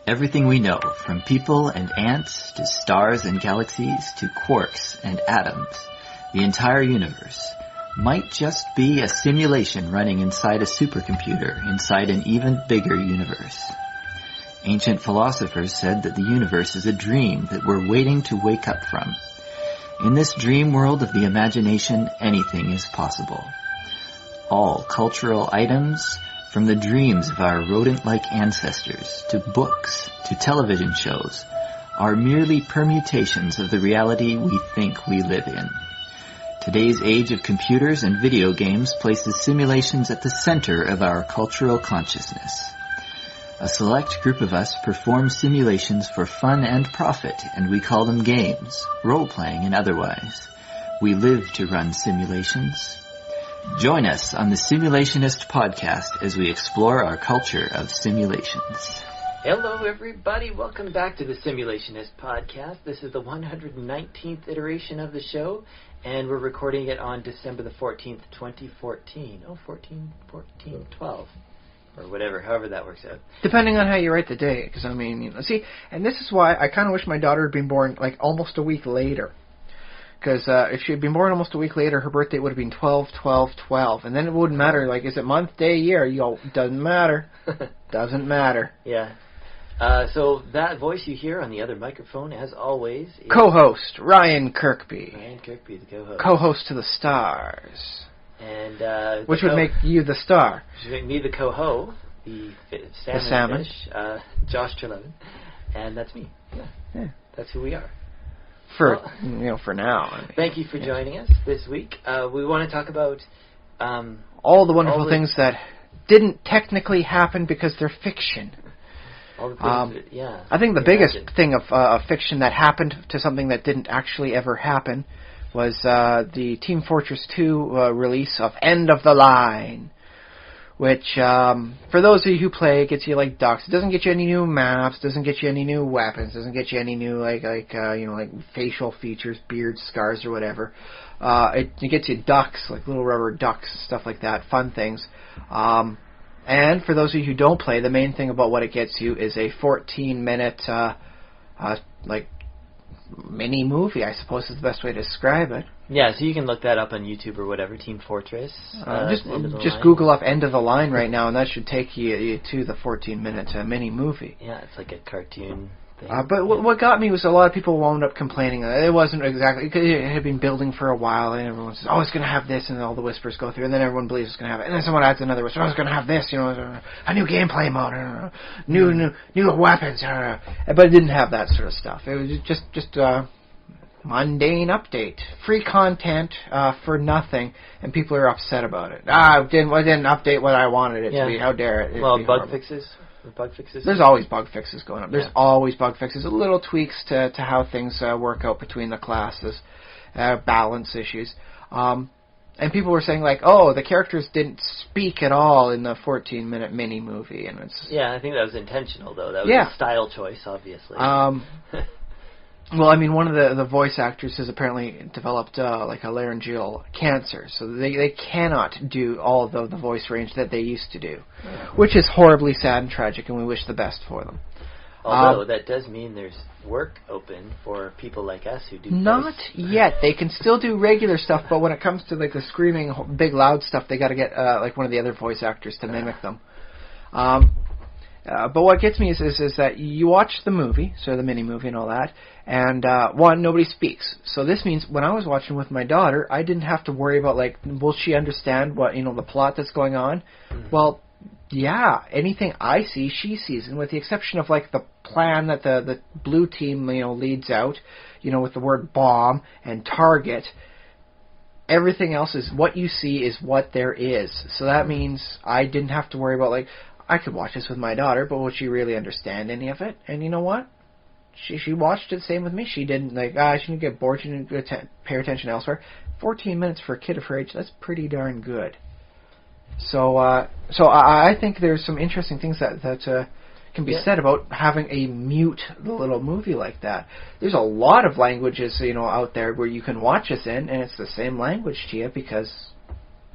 Everything we know, from people and ants to stars and galaxies to quarks and atoms, the entire universe, might just be a simulation running inside a supercomputer inside an even bigger universe. Ancient philosophers said that the universe is a dream that we're waiting to wake up from. In this dream world of the imagination, anything is possible. All cultural items, from the dreams of our rodent-like ancestors, to books, to television shows, are merely permutations of the reality we think we live in. Today's age of computers and video games places simulations at the center of our cultural consciousness. A select group of us perform simulations for fun and profit, and we call them games, role-playing and otherwise. We live to run simulations. Join us on the Simulationist podcast as we explore our culture of simulations. Hello everybody, welcome back to the Simulationist podcast. This is the 119th iteration of the show, and we're recording it on December the 14th, 2014. 12. Or whatever, however that works out. Depending on how you write the date, because I mean, you know, see, and this is why I kind of wish my daughter had been born like almost a week later. Because if she had been born almost a week later, her birthday would have been 12/12/12, and then it wouldn't matter. Like, is it month, day, year? Doesn't matter. Doesn't matter. Yeah. So that voice you hear on the other microphone, as always, is co-host Ryan Kirkby. Ryan Kirkby, the co-host. Co-host to the stars. And which would make you the star. Which would make me the co-ho, the salmon. Fish, Josh Trelevin, and that's me. Yeah. That's who we are. For now. I mean, thank you for joining us this week. We want to talk about all the wonderful things that didn't technically happen because they're fiction. All the things I think the biggest thing of fiction that happened to something that didn't actually ever happen was the Team Fortress 2 release of End of the Line, which, for those of you who play, gets you like ducks. It doesn't get you any new maps, doesn't get you any new weapons, doesn't get you any new like facial features, beard, scars, or whatever. It gets you ducks, like little rubber ducks, stuff like that, fun things. And for those of you who don't play, the main thing about what it gets you is a 14-minute mini movie, I suppose is the best way to describe it. Yeah, so you can look that up on YouTube or whatever, Team Fortress. Just Google up End of the Line right now, and that should take you to the 14-minute mini movie. Yeah, it's like a cartoon thing. But what got me was a lot of people wound up complaining. It wasn't exactly, because it had been building for a while, and everyone says, oh, it's going to have this, and all the whispers go through, and then everyone believes it's going to have it, and then someone adds another whisper, oh, it's going to have this, a new gameplay mode, new weapons, but it didn't have that sort of stuff. It was just mundane update, free content for nothing, and people are upset about it. It didn't update what I wanted it to be. How dare it? Well, bug fixes. There's always bug fixes going up. There's always bug fixes, little tweaks to how things work out between the classes, balance issues. And people were saying like, oh, the characters didn't speak at all in the 14-minute mini movie, and it's I think that was intentional though. That was a style choice, obviously. Well, I mean, one of the voice actors has apparently developed like a laryngeal cancer, so they cannot do all of the voice range that they used to do, which is horribly sad and tragic, and we wish the best for them. Although that does mean there's work open for people like us who do not voice. Yet. They can still do regular stuff, but when it comes to like the screaming, big, loud stuff, they got to get like one of the other voice actors to mimic them. But what gets me is that you watch the movie, so the mini-movie and all that, and one, nobody speaks. So this means when I was watching with my daughter, I didn't have to worry about, like, will she understand what, the plot that's going on? Mm-hmm. Well, yeah, anything I see, she sees, and with the exception of, like, the plan that the blue team, leads out, with the word bomb and target, everything else is what you see is what there is. So that means I didn't have to worry about, like, I could watch this with my daughter, but will she really understand any of it? And you know what? She watched it the same with me. She didn't, she didn't get bored. She didn't pay attention elsewhere. 14 minutes for a kid of her age, that's pretty darn good. So I think there's some interesting things that can be said about having a mute little movie like that. There's a lot of languages, out there where you can watch this in, and it's the same language to you because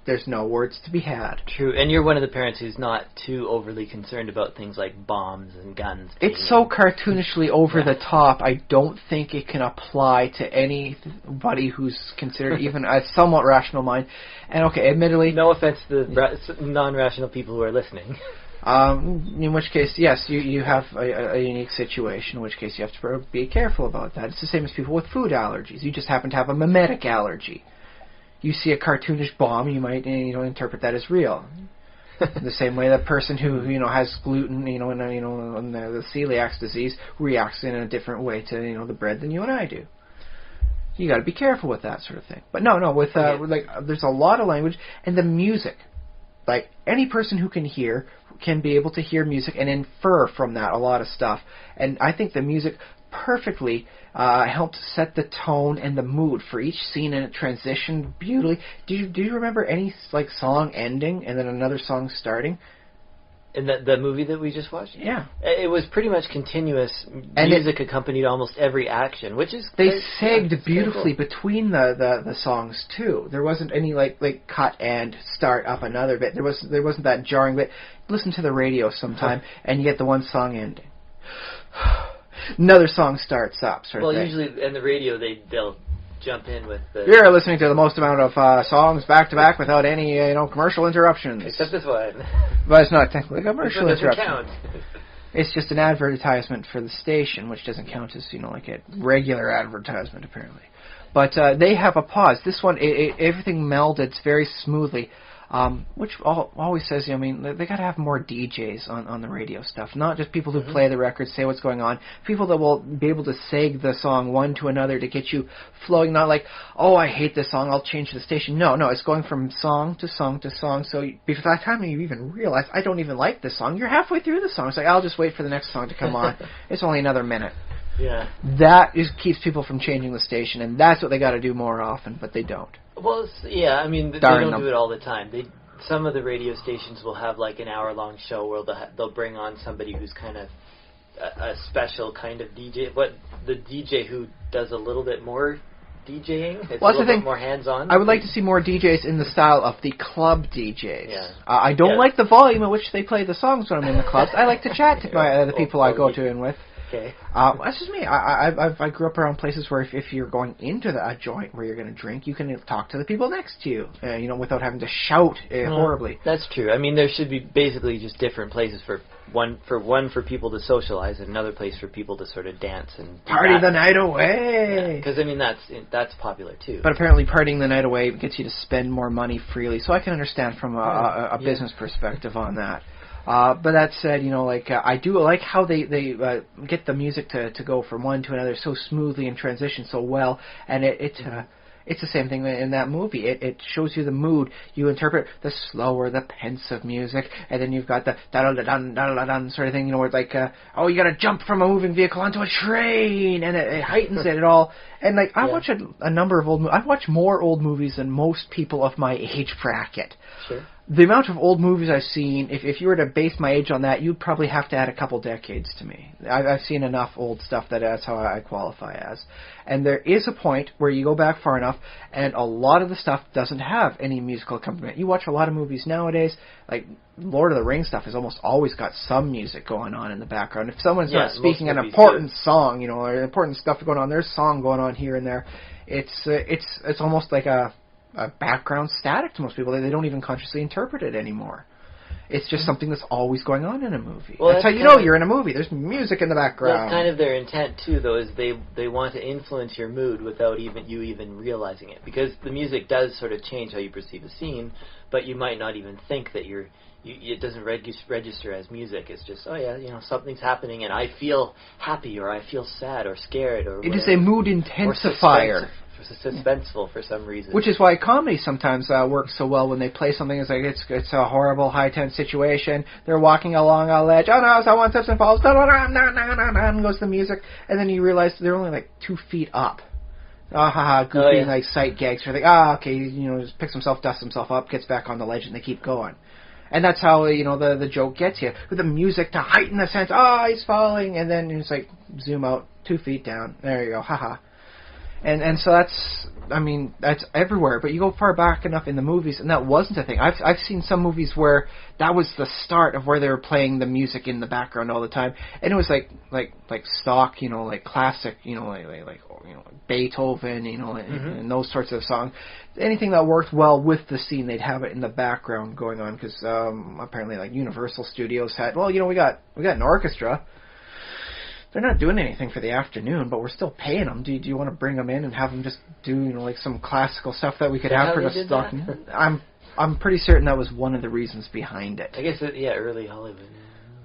there's no words to be had. True, and you're one of the parents who's not too overly concerned about things like bombs and guns. It's so cartoonishly over the top, I don't think it can apply to anybody who's considered even a somewhat rational mind. And okay, admittedly... No offense to the non-rational people who are listening. In which case, yes, you have a unique situation, in which case you have to be careful about that. It's the same as people with food allergies. You just happen to have a mimetic allergy. You see a cartoonish bomb, you might interpret that as real. The same way that person who has gluten, and the celiac disease reacts in a different way to the bread than you and I do. You got to be careful with that sort of thing. But no, with there's a lot of language and the music. Like any person who can hear can be able to hear music and infer from that a lot of stuff. And I think the music perfectly helped set the tone and the mood for each scene, and it transitioned beautifully. Do you remember any song ending and then another song starting? In the movie that we just watched? Yeah. It was pretty much continuous music accompanied almost every action, which is... They sagged beautifully between the songs, too. There wasn't any, cut and start up another bit. There wasn't that jarring bit. Listen to the radio sometime, and you get the one song ending. Another song starts up, sort of thing. Well, usually in the radio, they'll jump in with the... You're listening to the most amount of songs back-to-back without any, commercial interruptions. Except this one. But it's not technically a commercial interruption. Count. It's just an advertisement for the station, which doesn't count as, like a regular advertisement, apparently. But they have a pause. This one, everything melded very smoothly. Which always says, they got to have more DJs on the radio stuff, not just people who play the records, say what's going on, people that will be able to seg the song one to another to get you flowing, not like, oh, I hate this song, I'll change the station. No, it's going from song to song to song, so by the time you even realize, I don't even like this song, you're halfway through the song. It's like, I'll just wait for the next song to come on. It's only another minute. Yeah. That keeps people from changing the station, and that's what they got to do more often, but they don't. Well, yeah, they don't do it all the time. Some of the radio stations will have an hour-long show where they'll bring on somebody who's kind of a special kind of DJ. But the DJ who does a little bit more DJing, it's a little bit more hands-on. I would like to see more DJs in the style of the club DJs. Yeah. I don't like the volume at which they play the songs when I'm in the clubs. I like to chat to the people I go to and with. Okay. That's just me. I grew up around places where if you're going into a joint where you're going to drink, you can talk to the people next to you, without having to shout horribly. That's true. There should be basically just different places for for people to socialize, and another place for people to sort of dance and party the night away. Because that's popular too. But apparently, partying the night away gets you to spend more money freely. So I can understand from a business perspective on that. But that said, I do like how they get the music to go from one to another so smoothly and transition so well, and it's the same thing in that movie. It shows you the mood. You interpret the slower, the pensive music, and then you've got the da-da-da-dun sort of thing, where it's you gotta jump from a moving vehicle onto a train, and it heightens it all. And I watch a number of I watch more old movies than most people of my age bracket. Sure. The amount of old movies I've seen, if you were to base my age on that, you'd probably have to add a couple decades to me. I've seen enough old stuff that's how I qualify as. And there is a point where you go back far enough, and a lot of the stuff doesn't have any musical accompaniment. You watch a lot of movies nowadays, like Lord of the Rings stuff has almost always got some music going on in the background. If someone's not speaking an important song, or important stuff going on, there's song going on here and there. It's almost like a background static to most people. They don't even consciously interpret it anymore. It's just something that's always going on in a movie. Well, that's how you know you're in a movie. There's music in the background. That's kind of their intent too, though, is they want to influence your mood without you even realizing it, because the music does sort of change how you perceive a scene, but you might not even think that it doesn't register as music. It's just, something's happening and I feel happy, or I feel sad or scared, or whatever. It is a mood intensifier. Suspenseful for some reason. Which is why comedy sometimes works so well when they play something. It's a horrible, high tense situation. They're walking along a ledge. Oh no! Someone slips and falls. And goes the music, and then you realize they're only 2 feet up. Goofy sight gags. Or okay, just picks himself, dusts himself up, gets back on the ledge, and they keep going. And that's how the joke gets you, with the music to heighten the sense. Oh, he's falling, and then it's zoom out 2 feet down. There you go. Haha. And so that's everywhere. But you go far back enough in the movies, and that wasn't a thing. I've seen some movies where that was the start of where they were playing the music in the background all the time, and it was like stock, like classic, like Beethoven, and those sorts of songs. Anything that worked well with the scene, they'd have it in the background going on, because apparently like Universal Studios had, we got an orchestra. They're not doing anything for the afternoon, but we're still paying them. Do you want to bring them in and have them just do, like some classical stuff that we could have for the stock? I'm pretty certain that was one of the reasons behind it. I guess, early Hollywood.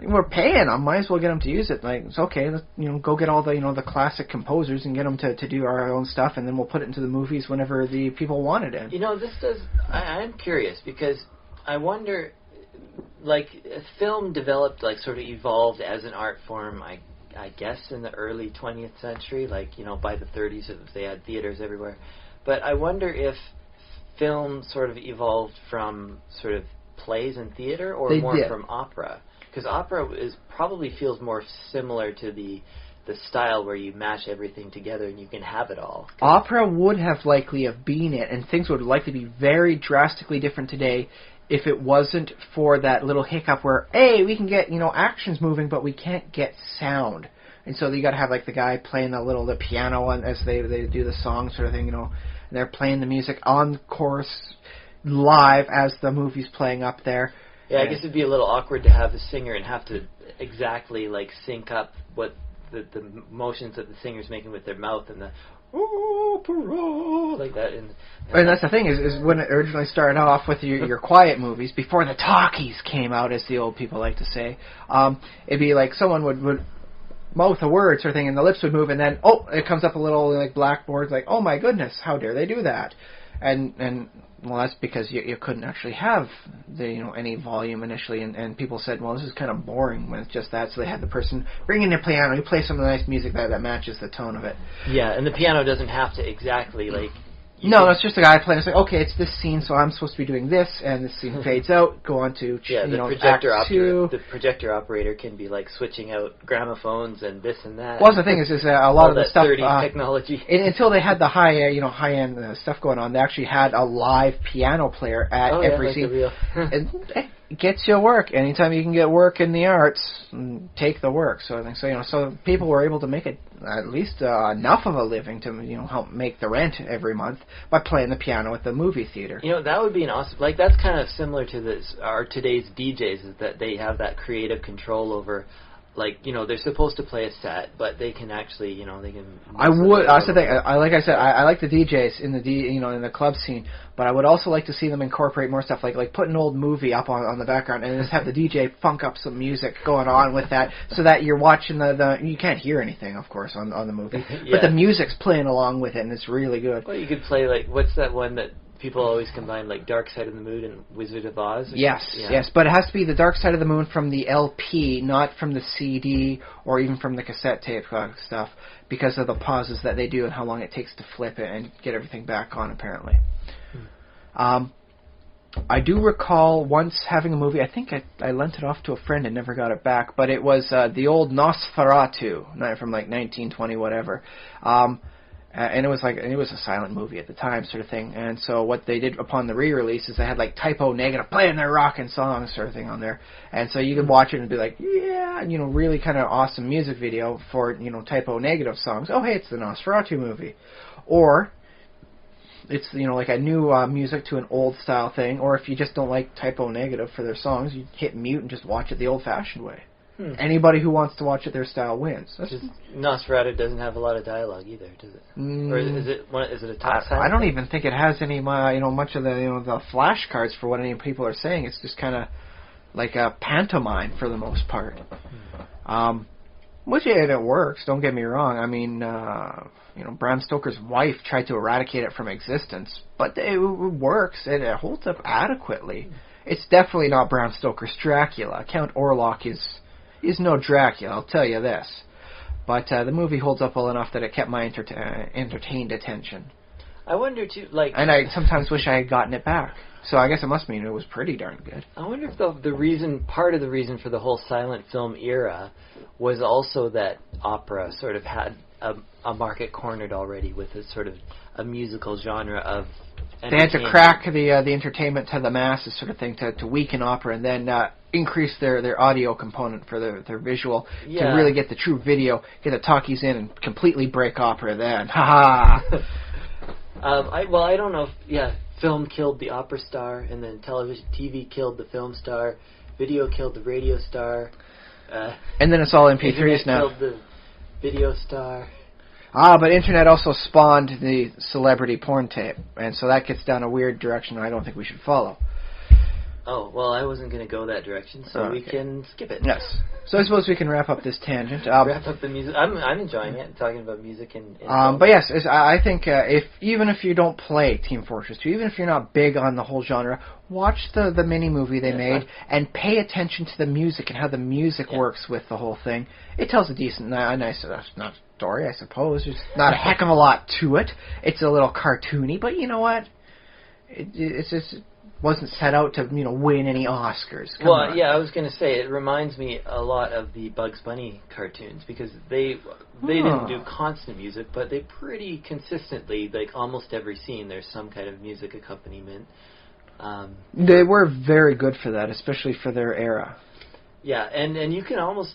Yeah. We're paying them. Might as well get them to use it. Like, it's okay. Let's, go get all the, the classic composers and get them to do our own stuff, and then we'll put it into the movies whenever the people want it in. This does. I'm curious because I wonder, like, film developed, like, sort of evolved as an art form. I guess in the early 20th century, like, by the 30s, they had theaters everywhere. But I wonder if film sort of evolved from sort of plays and theater, or from opera. Because opera probably feels more similar to the style where you mash everything together and you can have it all. Opera would have likely have been it, and things would likely be very drastically different today if it wasn't for that little hiccup where, hey, we can get, actions moving, but we can't get sound. And so you got to have, like, the guy playing the piano as they do the song sort of thing, and they're playing the music on course live as the movie's playing up there. Yeah, I guess it'd be a little awkward to have a singer and have to exactly, like, sync up what the motions that the singer's making with their mouth and the opera, like that. And that's the thing, is when it originally started off with your quiet movies, before the talkies came out, as the old people like to say, it'd be like someone would mouth a word sort of thing, and the lips would move, and then, it comes up a little, like, blackboard, like, oh my goodness, how dare they do that? And well, that's because you couldn't actually have any volume initially, and people said, well, this is kind of boring when it's just that, so they had the person bring in their piano, you play some of the nice music that matches the tone of it. Yeah, and the piano doesn't have to exactly, like... It's just a guy playing. It's like, okay, it's this scene, so I'm supposed to be doing this, and this scene fades out, go on to, the projector operator can be, like, switching out gramophones and this and that. Well, the thing is a lot of the stuff... 30s technology. Until they had the high-end stuff going on, they actually had a live piano player at every scene. And it gets you work. Anytime you can get work in the arts, take the work. So I think so people were able to make it at least enough of a living to help make the rent every month by playing the piano at the movie theater. That would be an awesome, like, that's kind of similar to today's DJs, is that they have that creative control over, like, they're supposed to play a set, but they can actually, they can... I like the DJs in in the club scene, but I would also like to see them incorporate more stuff, like put an old movie up on the background and just have the DJ funk up some music going on with that, so that you're watching you can't hear anything, of course, on the movie, but the music's playing along with it, and it's really good. Well, you could play, like, what's that one that people always combine, like Dark Side of the Moon and Wizard of Oz? Yes, but it has to be the Dark Side of the Moon from the LP, not from the CD or even from the cassette tape stuff, because of the pauses that they do and how long it takes to flip it and get everything back on, apparently. I do recall once having a movie, I think I lent it off to a friend and never got it back, but it was the old Nosferatu, from like 1920 whatever. And it was a silent movie at the time, sort of thing. And so what they did upon the re-release is they had, like, Typo Negative playing their rockin' songs, sort of thing, on there. And so you could watch it and be like, yeah, really kind of awesome music video for, Typo Negative songs. Oh, hey, it's the Nosferatu movie. Or it's, like a new music to an old style thing. Or if you just don't like Typo Negative for their songs, you hit mute and just watch it the old-fashioned way. Anybody who wants to watch it their style wins. Nosferatu doesn't have a lot of dialogue either, does it? Or is it a top I don't even think it has any much of the flashcards for what any people are saying. It's just kind of like a pantomime for the most part. Which it works. Don't get me wrong. I mean, Bram Stoker's wife tried to eradicate it from existence, but it works. It holds up adequately. It's definitely not Bram Stoker's Dracula. Count Orlok is no Dracula, I'll tell you this. But the movie holds up well enough that it kept my entertained attention. I wonder, too, like... And I sometimes wish I had gotten it back. So I guess it must mean it was pretty darn good. I wonder if part of the reason for the whole silent film era was also that opera sort of had a market cornered already with a sort of a musical genre of they had to crack the entertainment to the masses sort of thing to weaken opera and then increase their audio component for their visual to really get the true video, get the talkies in and completely break opera then. Ha ha! I don't know if, film killed the opera star, and then TV killed the film star, video killed the radio star. And then it's all MP3s now. Killed the video star. But internet also spawned the celebrity porn tape, and so that gets down a weird direction I don't think we should follow. Oh, well, I wasn't going to go that direction, so we can skip it. Yes. So I suppose we can wrap up this tangent. Wrap up the music. I'm enjoying it, talking about music and but yes, I think even if you don't play Team Fortress 2, even if you're not big on the whole genre, watch the mini-movie they made and pay attention to the music and how the music works with the whole thing. It tells a decent, nice enough story, I suppose. There's not a heck of a lot to it. It's a little cartoony, but you know what? It's just wasn't set out to win any Oscars. Come on. I was going to say it reminds me a lot of the Bugs Bunny cartoons because they didn't do constant music, but they pretty consistently, like almost every scene, there's some kind of music accompaniment. They were very good for that, especially for their era. Yeah, and you can almost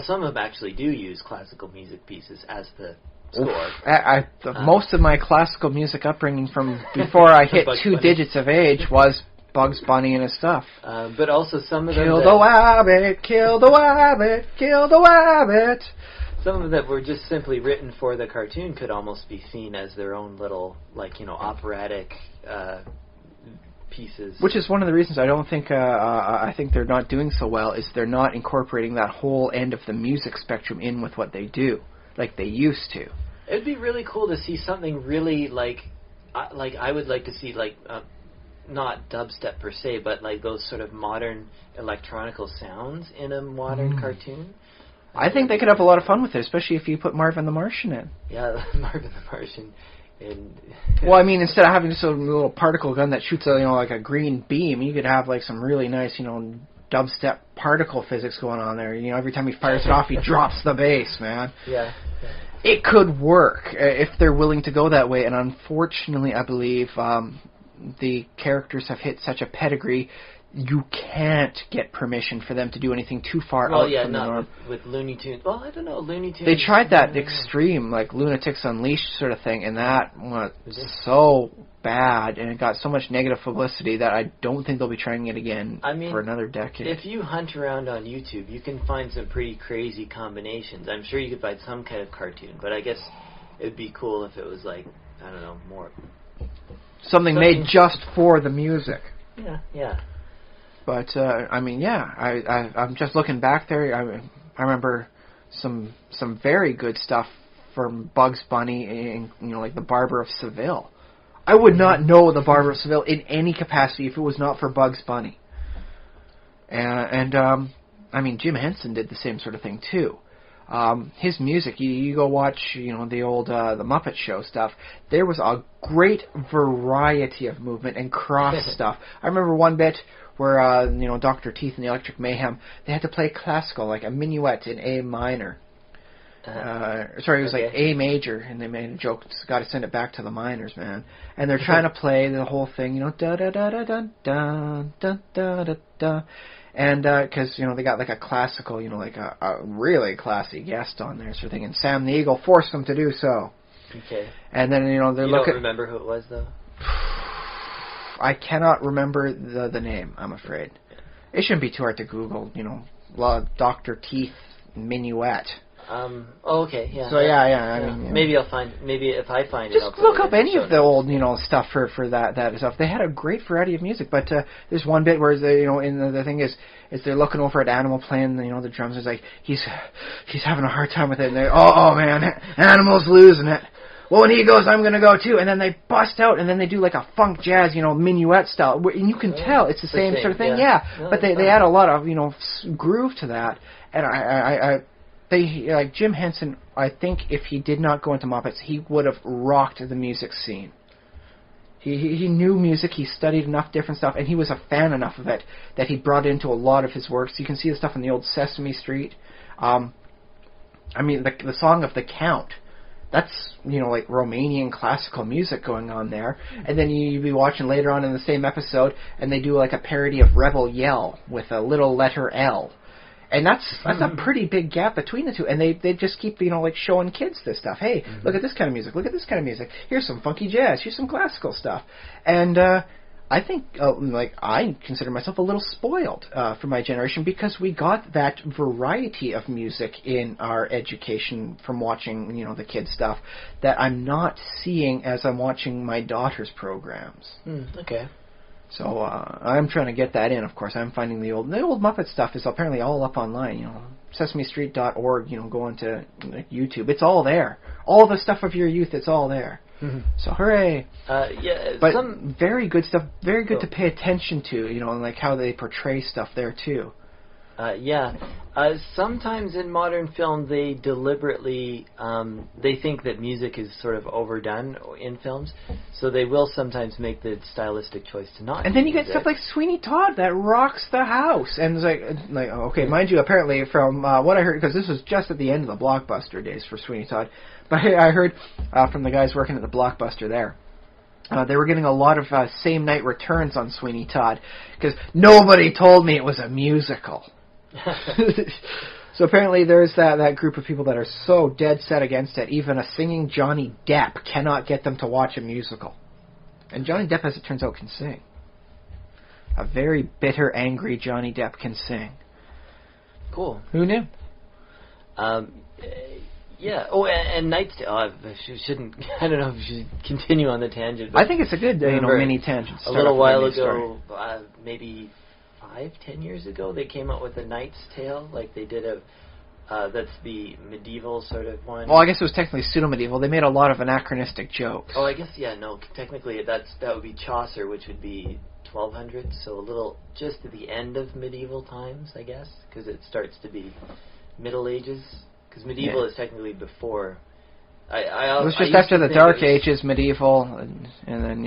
some of them actually do use classical music pieces as the score. Most of my classical music upbringing from before I hit 2 digits of age was Bugs Bunny and his stuff. But also some of them kill the wabbit, kill the wabbit, kill the wabbit. Some of them that were just simply written for the cartoon could almost be seen as their own little, operatic pieces. Which is one of the reasons I don't think I think they're not doing so well, is they're not incorporating that whole end of the music spectrum in with what they do, like they used to. It'd be really cool to see something really I would like to see not dubstep per se, but those sort of modern electronical sounds in a modern cartoon. I think they could have a lot of fun with it, especially if you put Marvin the Martian in. Yeah, Marvin the Martian. Well, I mean, instead of having just a little particle gun that shoots like a green beam, you could have some really nice dubstep particle physics going on there. Every time he fires it off, he drops the bass, man. Yeah. It could work if they're willing to go that way, and unfortunately, I believe the characters have hit such a pedigree, you can't get permission for them to do anything too far out from the norm. With Looney Tunes. Well, I don't know, Looney Tunes. They tried that extreme, Lunatics Unleashed sort of thing, and that went so bad, and it got so much negative publicity that I don't think they'll be trying it again for another decade. If you hunt around on YouTube, you can find some pretty crazy combinations. I'm sure you could find some kind of cartoon, but I guess it would be cool if it was more... Something made just for the music. Yeah. But I'm just looking back there. I remember some very good stuff from Bugs Bunny and the Barber of Seville. I would not know the Barber of Seville in any capacity if it was not for Bugs Bunny. And Jim Henson did the same sort of thing too. His music, you go watch, the old the Muppet Show stuff. There was a great variety of movement and cross stuff. I remember one bit where Dr. Teeth and the Electric Mayhem, they had to play classical, like a minuet in A minor. It was like A major, and they made a joke. Got to send it back to the minors, man. And they're trying to play the whole thing, da da da da da da da da da da. And because they got a classical, a really classy guest on there, sort of thing. And Sam the Eagle forced them to do so. Okay. And then they're looking. You don't remember who it was though? I cannot remember the name. I'm afraid. It shouldn't be too hard to Google. Dr. Teeth Minuet. Okay, yeah. So maybe I'll find. Maybe if I find it, just look up any of the old, stuff for that stuff. They had a great variety of music, but there's one bit where the thing is they're looking over at Animal playing, the drums. Is he's having a hard time with it, and they're man, Animal's losing it. Well, when he goes, I'm gonna go too, and then they bust out, and then they do a funk jazz, minuet style, and you can tell it's the same sort of thing, No, but they add a lot of groove to that, and They Jim Henson, I think if he did not go into Muppets, he would have rocked the music scene. He knew music, he studied enough different stuff, and he was a fan enough of it that he brought it into a lot of his works. You can see the stuff in the old Sesame Street. I mean, the song of the Count. That's, like Romanian classical music going on there. And then you'd be watching later on in the same episode, and they do like a parody of Rebel Yell with a little letter L. And that's a pretty big gap between the two. And they just keep, like showing kids this stuff. Hey, look at this kind of music. Look at this kind of music. Here's some funky jazz. Here's some classical stuff. And I think, I consider myself a little spoiled for my generation because we got that variety of music in our education from watching, the kids' stuff that I'm not seeing as I'm watching my daughter's programs. Okay. So I'm trying to get that in, of course. I'm finding the old Muppet stuff is apparently all up online, SesameStreet.org, go onto YouTube. It's all there. All the stuff of your youth, it's all there. So hooray! But some very good stuff, very good to pay attention to, and like how they portray stuff there too. Sometimes in modern film they deliberately they think that music is sort of overdone in films, so they will sometimes make the stylistic choice to not. And then you get stuff like Sweeney Todd that rocks the house, and it's like okay, mind you, apparently from what I heard, because this was just at the end of the Blockbuster days for Sweeney Todd, but I heard from the guys working at the Blockbuster there. They were getting a lot of same night returns on Sweeney Todd because nobody told me it was a musical. So apparently there's that group of people that are so dead set against it, even a singing Johnny Depp cannot get them to watch a musical. And Johnny Depp, as it turns out, can sing. A very bitter, angry Johnny Depp can sing. Cool. Who knew? Yeah. Oh, and Knight's Tale. I don't know if we should continue on the tangent. I think it's a good, mini tangent. A little while ago, maybe 5-10 years ago, they came out with a Knight's Tale. Like they did that's the medieval sort of one. Well, I guess it was technically pseudo-medieval. They made a lot of anachronistic jokes. Oh, I guess, no, technically that would be Chaucer, which would be 1200, so a little just at the end of medieval times, I guess, because it starts to be Middle Ages, because medieval is technically before. It was just after the Dark Ages, medieval, and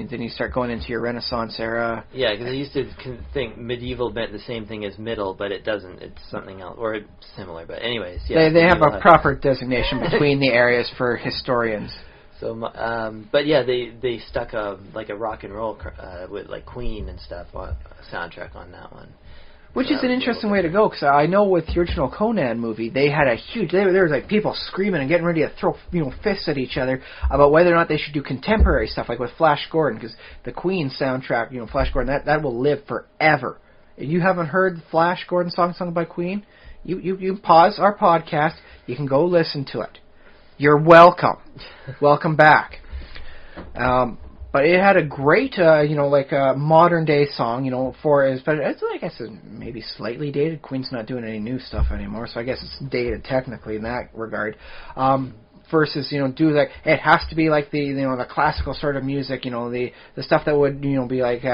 then you start going into your Renaissance era. Yeah, because I used to think medieval meant the same thing as middle, but it doesn't. It's something else, or similar. But anyways, yeah. They have a proper designation between the areas for historians. So, but yeah, they stuck a rock and roll with like Queen and stuff soundtrack on that one. Which is an interesting way to go, because I know with the original Conan movie, they had a huge... There was like people screaming and getting ready to throw fists at each other about whether or not they should do contemporary stuff, like with Flash Gordon, because the Queen soundtrack, Flash Gordon, that will live forever. If you haven't heard the Flash Gordon song sung by Queen, you pause our podcast, you can go listen to it. You're welcome. Welcome back. But it had a great, modern day song, but it's like I said, maybe slightly dated. Queen's not doing any new stuff anymore, so I guess it's dated technically in that regard. Versus, it has to be like the classical sort of music, the stuff that would, be like,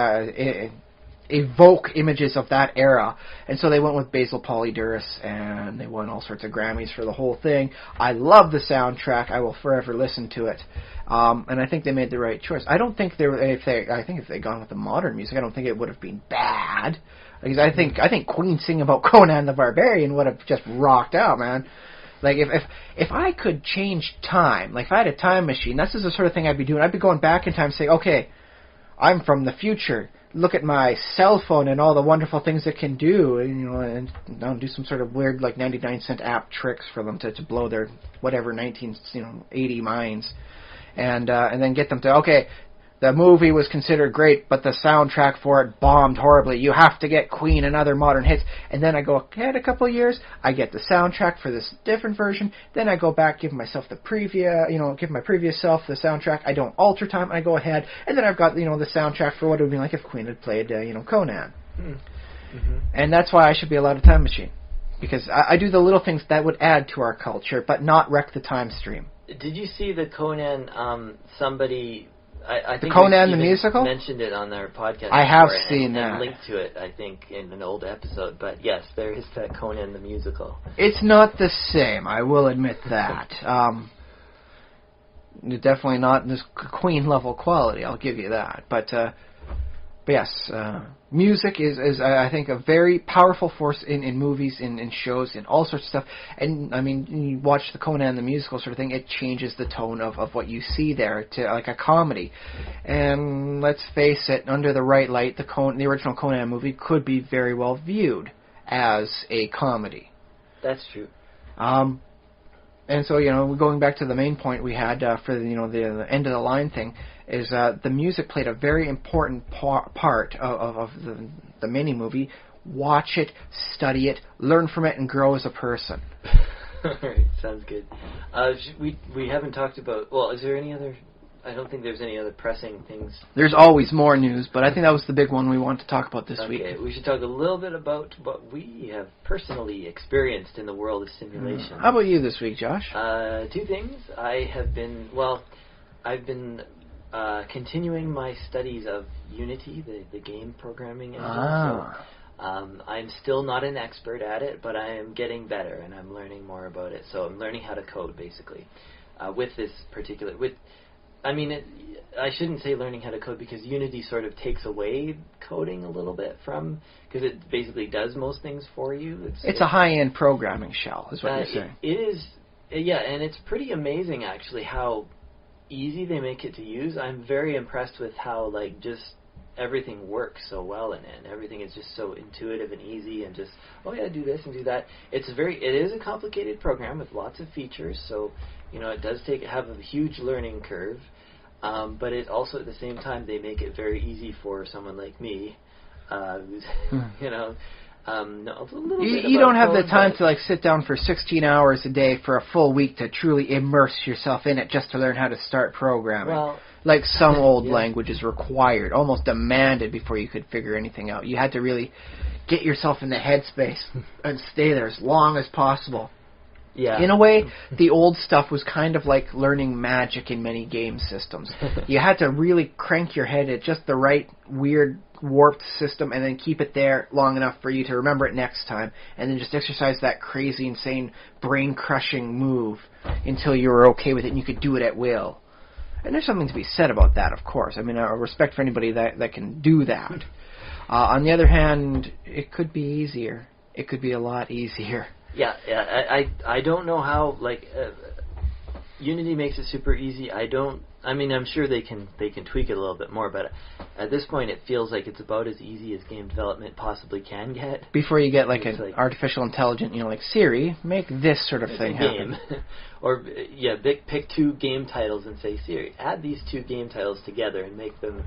evoke images of that era. And so they went with Basil Polydoros, and they won all sorts of Grammys for the whole thing. I love the soundtrack. I will forever listen to it. And I think they made the right choice. I don't think if they'd gone with the modern music, I don't think it would have been bad. Because I think Queen singing about Conan the Barbarian would have just rocked out, man. Like if I could change time, like if I had a time machine, that's just the sort of thing I'd be doing. I'd be going back in time and saying, okay, I'm from the future. Look at my cell phone and all the wonderful things it can do, and do some sort of weird 99-cent app tricks for them to blow their whatever 1980 minds, and then get them to, okay, the movie was considered great, but the soundtrack for it bombed horribly. You have to get Queen and other modern hits. And then I go ahead a couple of years, I get the soundtrack for this different version. Then I go back, give myself the give my previous self the soundtrack. I don't alter time. I go ahead, and then I've got the soundtrack for what it would be like if Queen had played Conan. Mm-hmm. And that's why I should be allowed a time machine, because I do the little things that would add to our culture, but not wreck the time stream. Did you see the Conan? Somebody. I think Conan the musical? Mentioned it on their podcast. I have seen that. And linked to it, I think, in an old episode. But yes, there is that Conan the musical. It's not the same. I will admit that. Definitely not this Queen level quality. I'll give you that. But But yes, music is I think a very powerful force in movies, in shows, in all sorts of stuff. And I mean, you watch the Conan the musical sort of thing, it changes the tone of what you see there to like a comedy. And let's face it, under the right light, the original Conan movie could be very well viewed as a comedy. That's true. And so, going back to the main point we had for the end of the line thing, is the music played a very important part of the mini-movie. Watch it, study it, learn from it, and grow as a person. All right, sounds good. We haven't talked about... Well, is there any other... I don't think there's any other pressing things. There's always more news, but I think that was the big one we wanted to talk about this week. Okay, we should talk a little bit about what we have personally experienced in the world of simulation. How about you this week, Josh? Two things. I've been continuing my studies of Unity, the game programming engine. I'm still not an expert at it, but I am getting better, and I'm learning more about it. So I'm learning how to code, basically, with this particular... I shouldn't say learning how to code, because Unity sort of takes away coding a little bit from... Because it basically does most things for you. It's a high-end programming shell, is what you're saying. It is, yeah, and it's pretty amazing, actually, how easy they make it to use. I'm very impressed with how, just everything works so well in it. Everything is just so intuitive and easy, and just, do this and do that. It is a complicated program with lots of features, so, it does have a huge learning curve. But it also, at the same time, they make it very easy for someone like me, who's, a little bit you don't have code, the time to sit down for 16 hours a day for a full week to truly immerse yourself in it just to learn how to start programming. Well, like some old languages required, almost demanded before you could figure anything out. You had to really get yourself in the headspace and stay there as long as possible. Yeah. In a way, the old stuff was kind of like learning magic in many game systems. You had to really crank your head at just the right weird warped system and then keep it there long enough for you to remember it next time, and then just exercise that crazy, insane, brain-crushing move until you were okay with it and you could do it at will. And there's something to be said about that, of course. I mean, I respect for anybody that can do that. On the other hand, it could be easier. It could be a lot easier. Yeah. I don't know how, Unity makes it super easy. I'm sure they can tweak it a little bit more, but at this point it feels like it's about as easy as game development possibly can get. Before you get an artificial intelligent, like Siri, make this sort of thing happen. Or, pick two game titles and say, Siri, add these two game titles together and make them...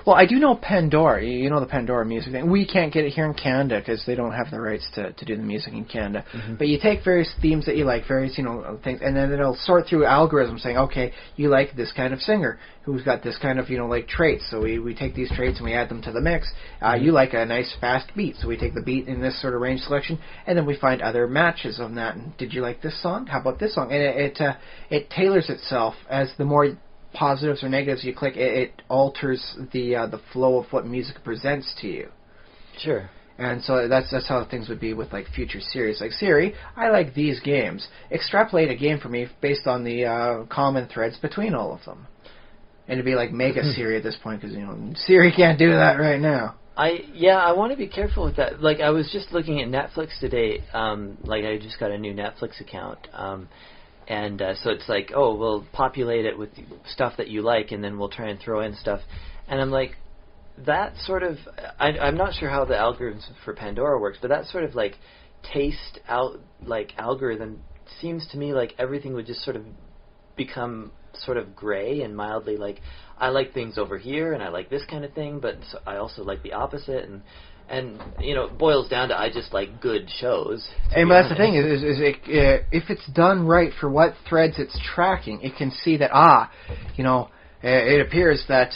Well, I do know Pandora. You know the Pandora music thing. We can't get it here in Canada because they don't have the rights to do the music in Canada. Mm-hmm. But you take various themes that you like, various things, and then it'll sort through algorithms saying, okay, you like this kind of singer who's got this kind of traits. So we take these traits and we add them to the mix. You like a nice fast beat, so we take the beat in this sort of range selection, and then we find other matches on that. And did you like this song? How about this song? And it tailors itself as the more positives or negatives you click, it alters the flow of what music presents to you. Sure. And so that's how things would be with future series. Like, Siri, I like these games. Extrapolate a game for me based on the common threads between all of them. And it'd be like Mega Siri at this point, because Siri can't do that right now. I want to be careful with that. I was just looking at Netflix today. I just got a new Netflix account. And so it's we'll populate it with stuff that you like, and then we'll try and throw in stuff. And I'm like, that sort of... I'm not sure how the algorithms for Pandora works, but that sort of, taste out, algorithm seems to me like everything would just sort of become sort of gray and mildly I like things over here, and I like this kind of thing, but I also like the opposite, and it boils down to I just like good shows. And that's the thing is if it's done right for what threads it's tracking, it can see that it appears that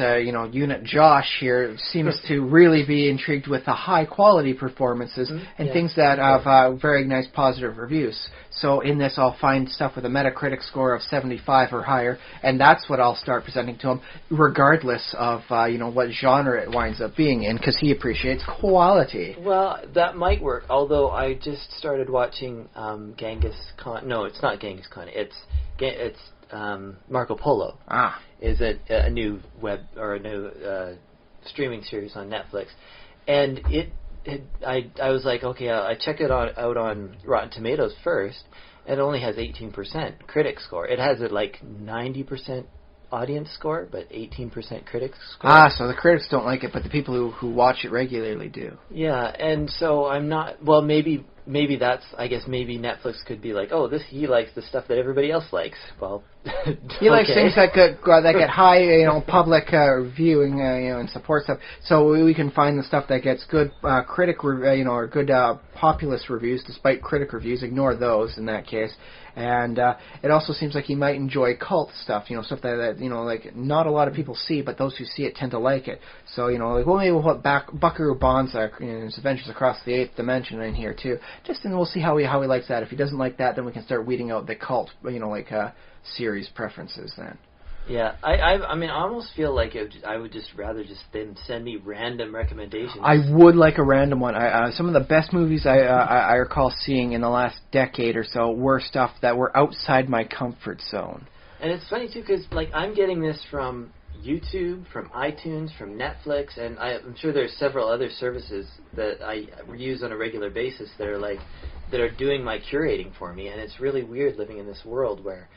Unit Josh here seems to really be intrigued with the high quality performances and things that have very nice positive reviews. So in this, I'll find stuff with a Metacritic score of 75 or higher, and that's what I'll start presenting to him, regardless of what genre it winds up being in, because he appreciates quality. Well, that might work. Although I just started watching Genghis Khan. No, it's not Genghis Khan. It's Marco Polo. Ah. Is a new web or a new streaming series on Netflix, and I was like, okay, I check it out on Rotten Tomatoes first, and it only has 18% critic score. It has a 90% audience score, but 18% critics score. So the critics don't like it, but the people who watch it regularly do. Yeah, and so I'm not. Well, maybe that's. I guess maybe Netflix could be like, oh, he likes the stuff that everybody else likes. Well, he likes things that get high, public viewing, and support stuff. So we can find the stuff that gets good critic, or good populist reviews, despite critic reviews. Ignore those in that case. And it also seems like he might enjoy cult stuff, stuff that not a lot of people see, but those who see it tend to like it. So, maybe we'll put Buckaroo Banzai in his Adventures Across the Eighth Dimension in here, too. And we'll see how he likes that. If he doesn't like that, then we can start weeding out the cult, series preferences then. Yeah, I mean, I almost feel like I would just rather them send me random recommendations. I would like a random one. Some of the best movies I recall seeing in the last decade or so were stuff that were outside my comfort zone. And it's funny, too, because, I'm getting this from YouTube, from iTunes, from Netflix, and I'm sure there's several other services that I use on a regular basis that are doing my curating for me, and it's really weird living in this world where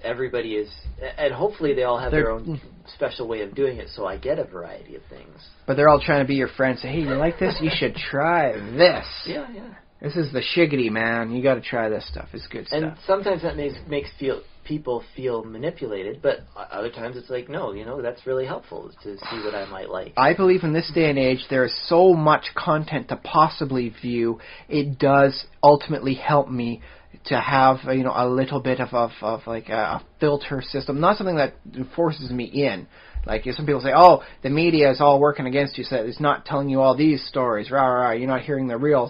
everybody is, and hopefully they all have their own special way of doing it, so I get a variety of things. But they're all trying to be your friend. Say, hey, you like this? You should try this. Yeah. This is the shiggity, man. You got to try this stuff. It's good stuff. And sometimes that makes people feel manipulated, but other times it's like, no, that's really helpful to see what I might like. I believe in this day and age there is so much content to possibly view. It does ultimately help me to have a little bit of a filter system, not something that forces me in. Like some people say, oh, the media is all working against you, so it's not telling you all these stories. Rah, rah, you're not hearing the real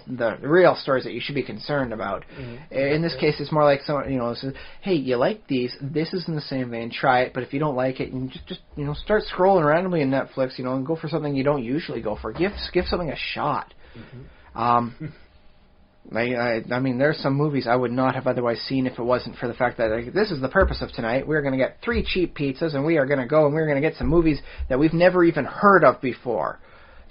stories that you should be concerned about. Mm-hmm. In this case, it's more like someone says, hey, you like these? This is in the same vein. Try it, but if you don't like it, you just start scrolling randomly in Netflix, and go for something you don't usually go for. Give something a shot. Mm-hmm. I mean, there's some movies I would not have otherwise seen if it wasn't for the fact that this is the purpose of tonight. We're going to get 3 cheap pizzas, and we are going to go and we're going to get some movies that we've never even heard of before.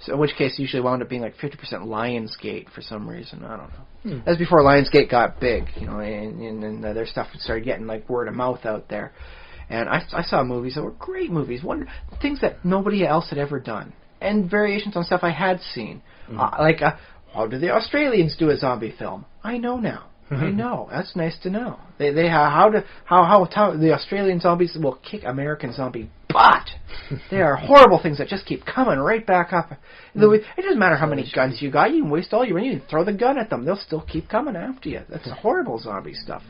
So, in which case, usually wound up being 50% Lionsgate for some reason. I don't know. That's before Lionsgate got big, and their stuff started getting word of mouth out there. And I saw movies that were great movies, things that nobody else had ever done, and variations on stuff I had seen, how do the Australians do a zombie film? I know now. I know. That's nice to know. How the Australian zombies will kick American zombie butt. They are horrible things that just keep coming right back up. It doesn't matter how many guns you got. You can waste all your money. You can throw the gun at them. They'll still keep coming after you. That's horrible zombie stuff.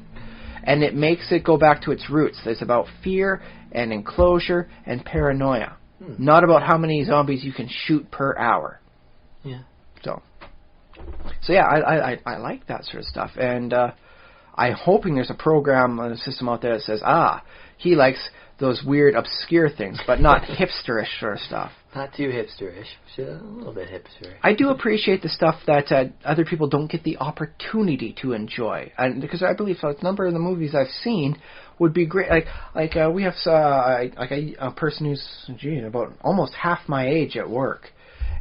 And it makes it go back to its roots. It's about fear and enclosure and paranoia. Not about how many zombies you can shoot per hour. Yeah. So yeah, I like that sort of stuff, and I'm hoping there's a program, a system out there that says, he likes those weird, obscure things, but not hipsterish sort of stuff. Not too hipsterish, just a little bit hipsterish. I do appreciate the stuff that other people don't get the opportunity to enjoy, and because I believe a number of the movies I've seen would be great. We have a person who's about almost half my age at work,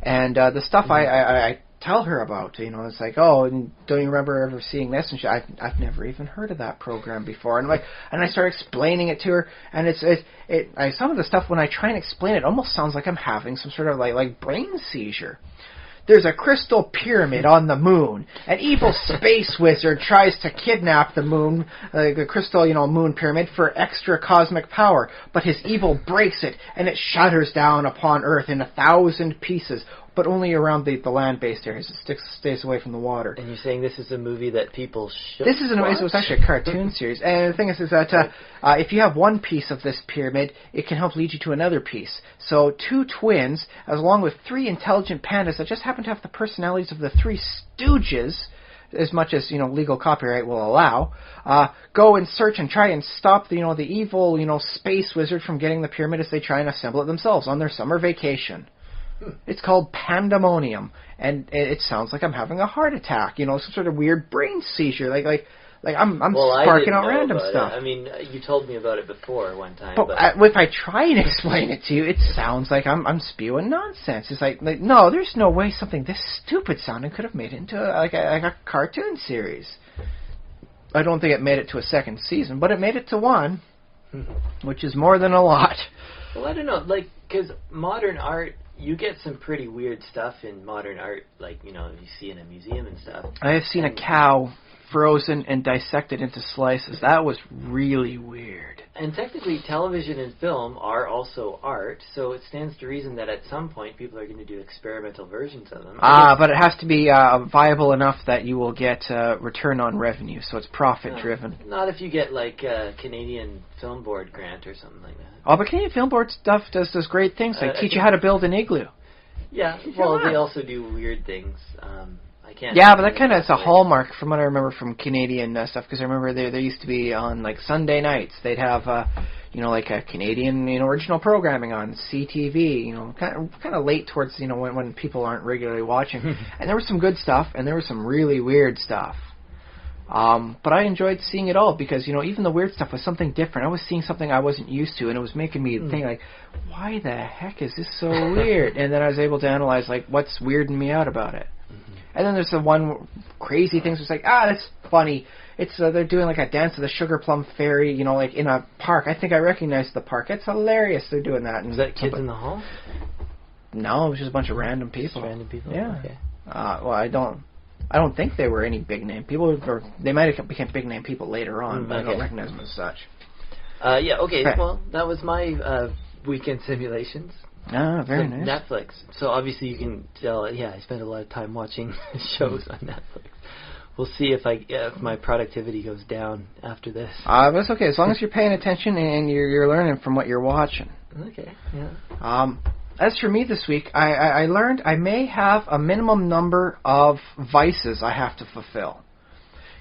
and the stuff I tell her about, it's like, oh, and don't you remember ever seeing this? And I've never even heard of that program before. And I start explaining it to her, and some of the stuff when I try and explain it almost sounds like I'm having some sort of like brain seizure. There's a crystal pyramid on the moon. An evil space wizard tries to kidnap the moon, the crystal, moon pyramid for extra cosmic power. But his evil breaks it, and it shatters down upon Earth in 1,000 pieces, but only around the land-based areas. It stays away from the water. And you're saying this is a movie that people should This is watch? It was actually a cartoon series. And the thing is that if you have one piece of this pyramid, it can help lead you to another piece. So 2 twins, along with 3 intelligent pandas that just happen to have the personalities of the 3 stooges, as much as legal copyright will allow, go and search and try and stop the evil space wizard from getting the pyramid as they try and assemble it themselves on their summer vacation. It's called Pandemonium, and it sounds like I'm having a heart attack, some sort of weird brain seizure, Like, I'm well, sparking out random stuff. I mean, you told me about it before one time. But if I try and explain it to you, it sounds like I'm spewing nonsense. It's like, no, there's no way something this stupid sounding could have made it into a cartoon series. I don't think it made it to a second season, but it made it to one, which is more than a lot. Well, I don't know, like, because modern art, you get some pretty weird stuff in modern art, like, you see in a museum and stuff. I have seen a cow frozen and dissected into slices. That was really weird. And technically, television and film are also art, so it stands to reason that at some point people are going to do experimental versions of them. But it has to be viable enough that you will get return on revenue, so it's profit-driven. Not if you get, like, a Canadian Film Board grant or something like that. Oh, but Canadian Film Board stuff does great things, like teach you how to build an igloo. Yeah, well, they also do weird things. I can't. Yeah, but that kind of is a hallmark from what I remember from Canadian stuff, because I remember there used to be on, like, Sunday nights, they'd have, like a Canadian, original programming on CTV, kind of late towards, when people aren't regularly watching. And there was some good stuff, and there was some really weird stuff. But I enjoyed seeing it all because, even the weird stuff was something different. I was seeing something I wasn't used to, and it was making me think, like, why the heck is this so weird? And then I was able to analyze, like, what's weirding me out about it. And then there's the one crazy thing. So it's like, that's funny. It's they're doing like a dance of the Sugar Plum Fairy, like in a park. I think I recognize the park. It's hilarious. They're doing that. And is that Kids in the Hall? No, it was just a bunch of random people. Just random people. Yeah. Okay. Well, I don't think they were any big name people. Or they might have become big name people later on, but I don't recognize them as such. Yeah. Okay. Well, that was my weekend simulations. Very nice. Netflix. So obviously you can tell, I spend a lot of time watching shows on Netflix. We'll see if my productivity goes down after this. But it's okay, as long as you're paying attention and you're learning from what you're watching. Okay, yeah. As for me this week, I learned I may have a minimum number of vices I have to fulfill.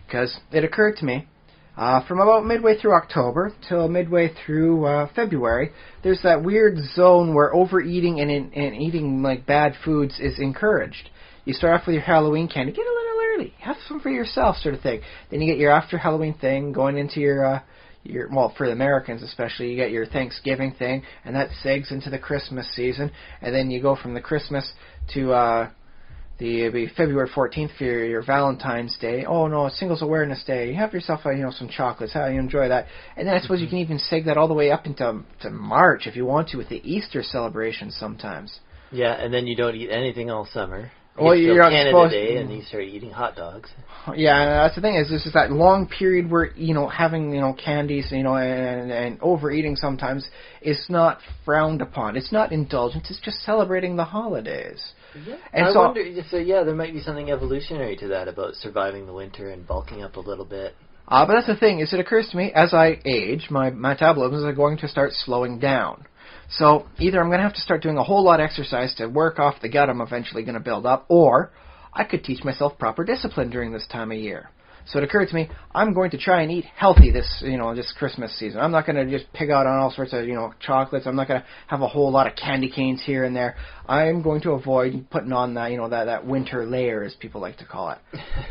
Because it occurred to me, from about midway through October till midway through February, there's that weird zone where overeating and eating like bad foods is encouraged. You start off with your Halloween candy, get a little early, have some for yourself, sort of thing. Then you get your after Halloween thing, going into your for the Americans especially, you get your Thanksgiving thing, and that segs into the Christmas season, and then you go from the Christmas to the February 14th for your Valentine's Day. Oh no, Singles Awareness Day. You have yourself some chocolates. How you enjoy that? And then I suppose you can even seg that all the way up into March if you want to with the Easter celebrations sometimes. Yeah, and then you don't eat anything all summer. Well, you're Canada Day, and you start eating hot dogs. Yeah, that's the thing. Is this is that long period where having candies, and overeating sometimes is not frowned upon. It's not indulgence. It's just celebrating the holidays. Yeah. And I wonder if there might be something evolutionary to that about surviving the winter and bulking up a little bit. But that's the thing. Is it occurs to me as I age, my metabolism is going to start slowing down. So either I'm going to have to start doing a whole lot of exercise to work off the gut I'm eventually going to build up, or I could teach myself proper discipline during this time of year. So it occurred to me, I'm going to try and eat healthy this Christmas season. I'm not going to just pig out on all sorts of, chocolates. I'm not going to have a whole lot of candy canes here and there. I'm going to avoid putting on that, that winter layer, as people like to call it.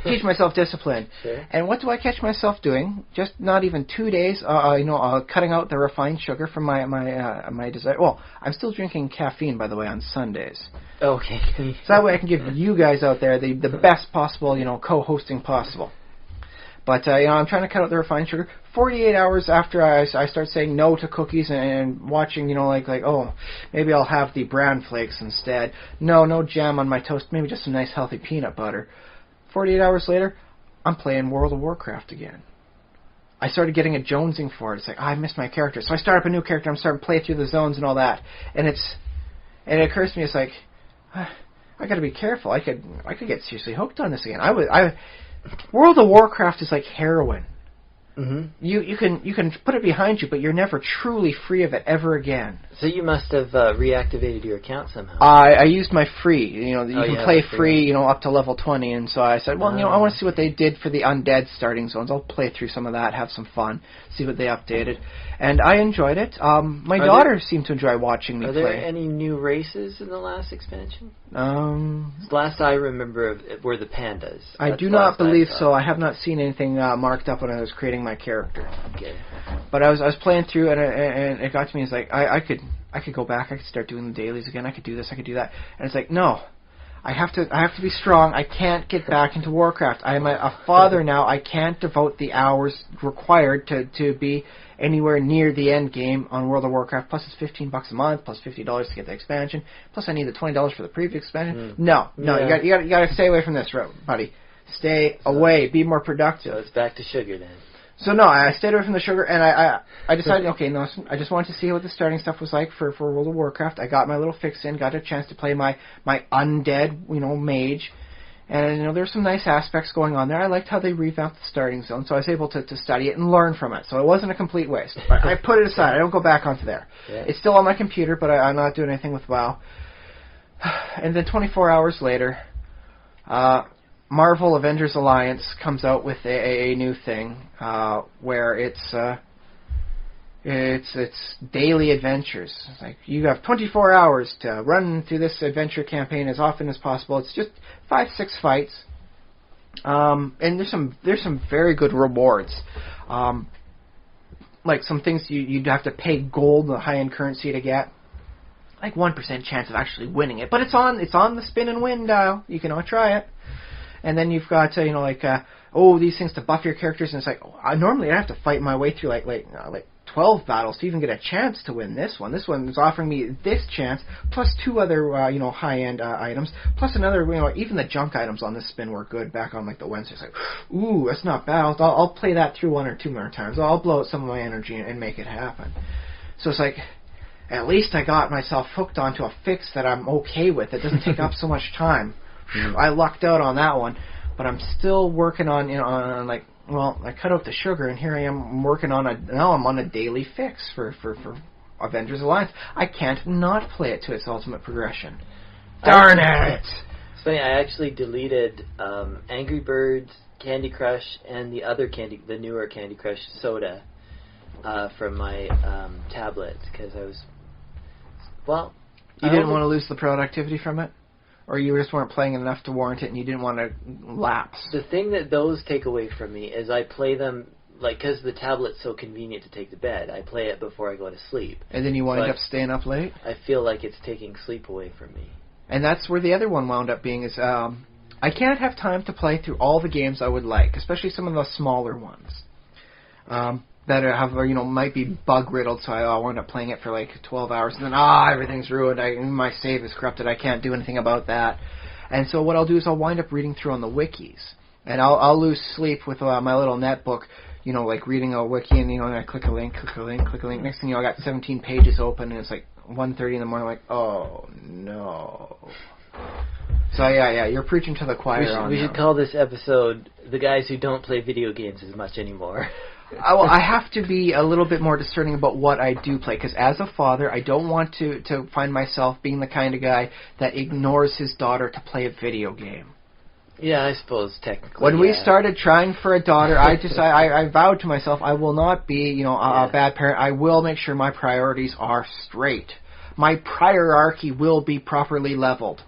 Teach myself discipline. Sure. And what do I catch myself doing? Just not even 2 days, cutting out the refined sugar from my desire. Well, I'm still drinking caffeine, by the way, on Sundays. Okay. So that way I can give you guys out there the best possible, co-hosting possible. But, I'm trying to cut out the refined sugar. 48 hours after I start saying no to cookies and watching, maybe I'll have the bran flakes instead. No jam on my toast. Maybe just some nice healthy peanut butter. 48 hours later, I'm playing World of Warcraft again. I started getting a jonesing for it. It's like, I missed my character. So I start up a new character. I'm starting to play through the zones and all that. And it occurs to me, it's like, I got to be careful. I could get seriously hooked on this again. World of Warcraft is like heroin. Mm-hmm. You can put it behind you, but you're never truly free of it ever again. So you must have reactivated your account somehow. I used my free. You can play free. Free. Up to level 20, and so I said, well, I want to see what they did for the undead starting zones. I'll play through some of that, have some fun, see what they updated, and I enjoyed it. My daughter seemed to enjoy watching me play. Are there any new races in the last expansion? The last I remember were the pandas. I do not believe so. I have not seen anything marked up when I was creating my character. Okay. But I was playing through, and it got to me. It's like I could go back. I could start doing the dailies again. I could do this. I could do that. And it's like, no, I have to be strong. I can't get back into Warcraft. I am a father now. I can't devote the hours required to be anywhere near the end game on World of Warcraft. Plus, it's $15 a month. Plus $50 to get the expansion. Plus, I need the $20 for the previous expansion. No, Yeah. you got to stay away from this, buddy. Stay away. Be more productive. So it's back to sugar then. So no, I stayed away from the sugar, and I decided, okay, no, I just wanted to see what the starting stuff was like for World of Warcraft. I got my little fix in, got a chance to play my undead, mage, and there's some nice aspects going on there. I liked how they revamped the starting zone, so I was able to study it and learn from it. So it wasn't a complete waste. I put it aside. I don't go back onto there. Yeah. It's still on my computer, but I'm not doing anything with WoW. And then 24 hours later, Marvel Avengers Alliance comes out with a new thing where it's daily adventures. It's like you have 24 hours to run through this adventure campaign as often as possible. It's just 5-6 fights, and there's some very good rewards. Like some things you'd have to pay gold, the high-end currency to get. Like 1% chance of actually winning it, but it's on the spin and win dial. You can try it. And then you've got these things to buff your characters, and it's like normally I have to fight my way through like 12 battles to even get a chance to win this one. This one is offering me this chance plus 2 other high-end items plus another even the junk items on this spin were good back on like the Wednesday. It's like, ooh, that's not bad. I'll play that through 1 or 2 more times. I'll blow out some of my energy and make it happen. So it's like, at least I got myself hooked onto a fix that I'm okay with. It doesn't take up so much time. I lucked out on that one, but I'm still working on I cut out the sugar, and here I am working on I'm on a daily fix for Avengers Alliance. I can't not play it to its ultimate progression. Darn it! It's funny, I actually deleted Angry Birds, Candy Crush, and the newer Candy Crush Soda from my tablet because I was You didn't want to lose the productivity from it? Or you just weren't playing enough to warrant it and you didn't want to lapse? The thing that those take away from me is I play them, because the tablet's so convenient to take to bed, I play it before I go to sleep. And then you wind up staying up late? I feel like it's taking sleep away from me. And that's where the other one wound up being is, I can't have time to play through all the games I would like, especially some of the smaller ones. That have might be bug riddled, so I wound up playing it for like 12 hours, and then everything's ruined. My save is corrupted. I can't do anything about that. And so what I'll do is I'll wind up reading through on the wikis, and I'll lose sleep with my little netbook, reading a wiki, and I click a link. Next thing I got 17 pages open, and it's like 1:30 in the morning. I'm like, oh no. So yeah, you're preaching to the choir. We should call this episode "The Guys Who Don't Play Video Games as Much Anymore." I have to be a little bit more discerning about what I do play, because as a father, I don't want to find myself being the kind of guy that ignores his daughter to play a video game. Yeah, I suppose technically. When we started trying for a daughter, I vowed to myself I will not be a bad parent. I will make sure my priorities are straight. My priorarchy will be properly leveled.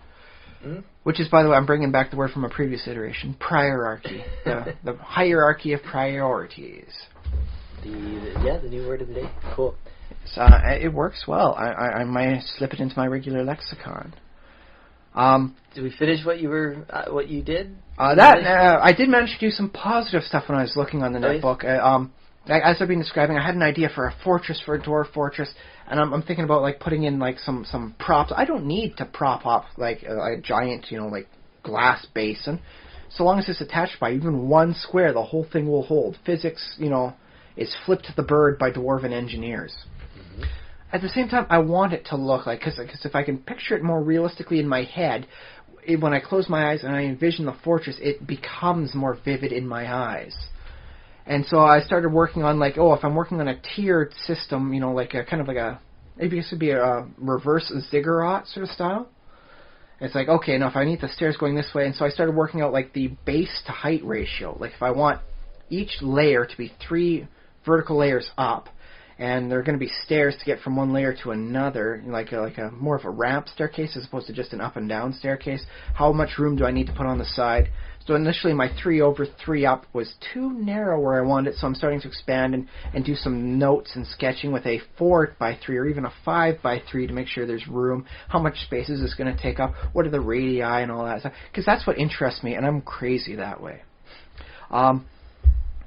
Which is, by the way, I'm bringing back the word from a previous iteration, priorarchy, the hierarchy of priorities. The new word of the day. Cool. It works well. I might slip it into my regular lexicon. Did we finish what you did? I did manage to do some positive stuff when I was looking on the netbook. As I've been describing, I had an idea for a fortress, for a dwarf fortress, and I'm thinking about putting in some props. I don't need to prop up a giant glass basin. So long as it's attached by even one square, the whole thing will hold. Physics, is flipped to the bird by dwarven engineers. Mm-hmm. At the same time, I want it to look because if I can picture it more realistically in my head, when I close my eyes and I envision the fortress, it becomes more vivid in my eyes. And so I started working on like, if I'm working on a tiered system, like a kind of like a, maybe this would be a reverse ziggurat sort of style. It's like, okay, now if I need the stairs going this way, and so I started working out like the base to height ratio. Like if I want each layer to be 3 vertical layers up, and there are going to be stairs to get from one layer to another, like a more of a ramp staircase as opposed to just an up and down staircase. How much room do I need to put on the side? So initially my 3 over 3 up was too narrow where I wanted it, so I'm starting to expand and do some notes and sketching with a 4 by 3 or even a 5 by 3 to make sure there's room. How much space is this going to take up? What are the radii and all that stuff? Because that's what interests me, and I'm crazy that way.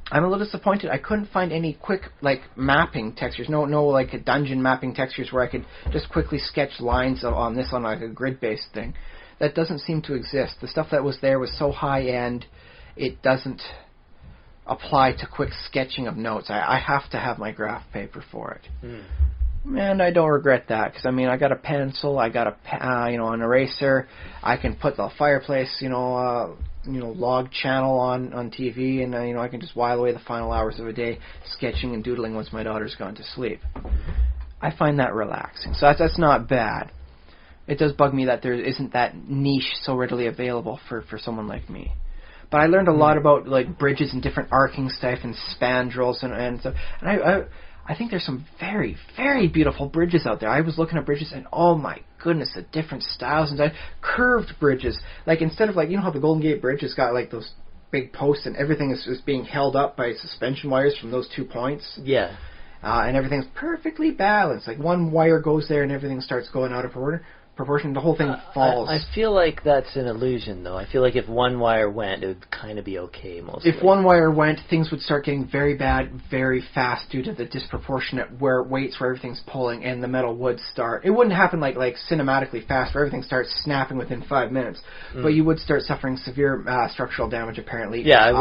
I'm a little disappointed. I couldn't find any quick like mapping textures. No like a dungeon mapping textures where I could just quickly sketch lines on this on like a grid-based thing. That doesn't seem to exist. The stuff that was there was so high-end, it doesn't apply to quick sketching of notes. I have to have my graph paper for it. And I don't regret that, because I mean, I got a pencil, I got an eraser, I can put the fireplace, log channel on TV, and I can just while away the final hours of a day sketching and doodling once my daughter's gone to sleep. I find that relaxing, so that's not bad. It does bug me that there isn't that niche so readily available for someone like me. But I learned a lot about like bridges and different arcing stuff and spandrels and stuff. And I think there's some very, very beautiful bridges out there. I was looking at bridges and oh my goodness, the different styles and curved bridges. Like instead of like, how the Golden Gate Bridge has got like those big posts and everything is being held up by suspension wires from those 2 points. Yeah. And everything's perfectly balanced. Like one wire goes there and everything starts going out of proportion. The whole thing falls. I feel like that's an illusion, though. I feel like if one wire went, it would kind of be okay mostly. If one wire went, things would start getting very bad very fast due to the disproportionate weights where everything's pulling, and the metal would start. It wouldn't happen like cinematically fast where everything starts snapping within 5 minutes, but you would start suffering severe structural damage apparently. Yeah, I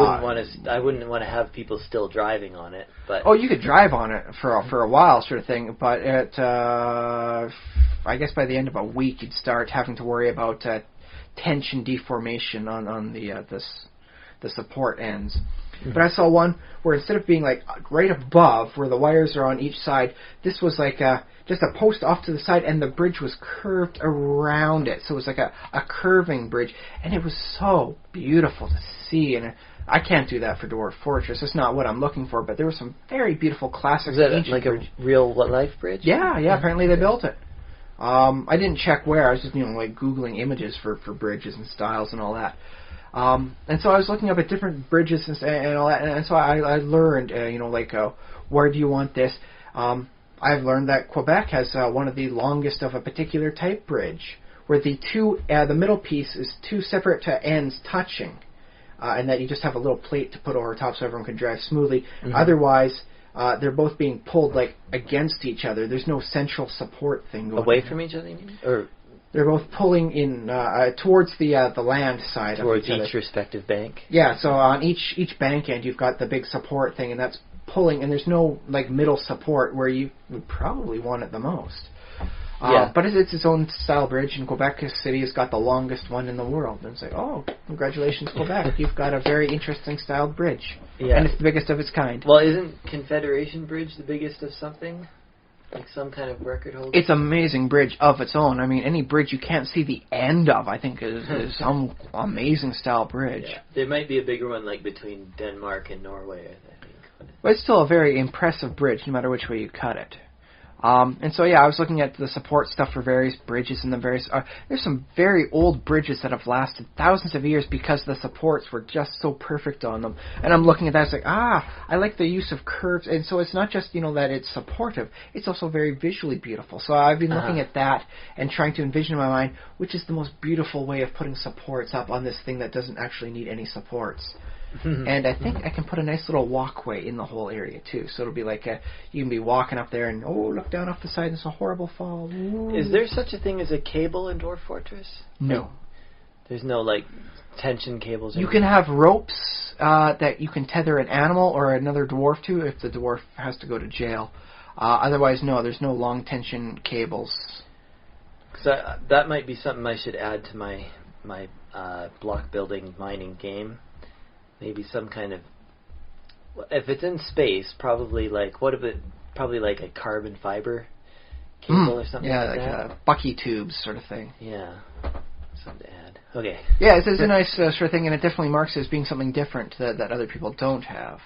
wouldn't want to have people still driving on it. But you could drive on it for a while, sort of thing. But I guess by the end of a week, you'd start having to worry about tension deformation on the support ends. Mm-hmm. But I saw one where instead of being like right above where the wires are on each side, this was like just a post off to the side, and the bridge was curved around it. So it was like a curving bridge, and it was so beautiful to see. And I can't do that for Dwarf Fortress. It's not what I'm looking for, but there were some very beautiful classic ancient bridge. Is that like a real-life bridge? Yeah, apparently they built it. I didn't check where. I was just, like Googling images for bridges and styles and all that. And so I was looking up at different bridges and all that, and so I learned, where do you want this? I've learned that Quebec has one of the longest of a particular type bridge, where the middle piece is 2 separate ends touching, and that you just have a little plate to put over top so everyone can drive smoothly. Mm-hmm. Otherwise, they're both being pulled like against each other. There's no central support thing going away from each other, you mean? Or they're both pulling in towards the land side towards of each respective bank. Yeah, so on each bank end you've got the big support thing, and that's pulling, and there's no like middle support where you would probably want it the most. But it's its own style bridge, and Quebec City has got the longest one in the world. And it's like, oh, congratulations, Quebec. You've got a very interesting styled bridge. Yeah. And it's the biggest of its kind. Well, isn't Confederation Bridge the biggest of something? Like some kind of record holder? It's an amazing bridge of its own. I mean, any bridge you can't see the end of, I think, is some amazing style bridge. Yeah. There might be a bigger one like between Denmark and Norway, I think. But it's still a very impressive bridge, no matter which way you cut it. And so, I was looking at the support stuff for various bridges and the various... there's some very old bridges that have lasted thousands of years because the supports were just so perfect on them. And I'm looking at that, it's like, I like the use of curves. And so it's not just, that it's supportive. It's also very visually beautiful. So I've been looking at that and trying to envision in my mind which is the most beautiful way of putting supports up on this thing that doesn't actually need any supports. And I think I can put a nice little walkway in the whole area too, so it'll be like you can be walking up there and look down off the side and it's a horrible fall. Ooh. Is there such a thing as a cable in Dwarf Fortress? No. There's no like tension cables. You can have ropes that you can tether an animal or another dwarf to if the dwarf has to go to jail. Otherwise, no. There's no long tension cables. Because that might be something I should add to my block building mining game. Maybe some kind of if it's in space, probably like probably like a carbon fiber cable or something like that. Yeah, like Bucky tubes sort of thing. Yeah, something to add. Okay. Yeah, it's a nice sort of thing, and it definitely marks it as being something different that other people don't have.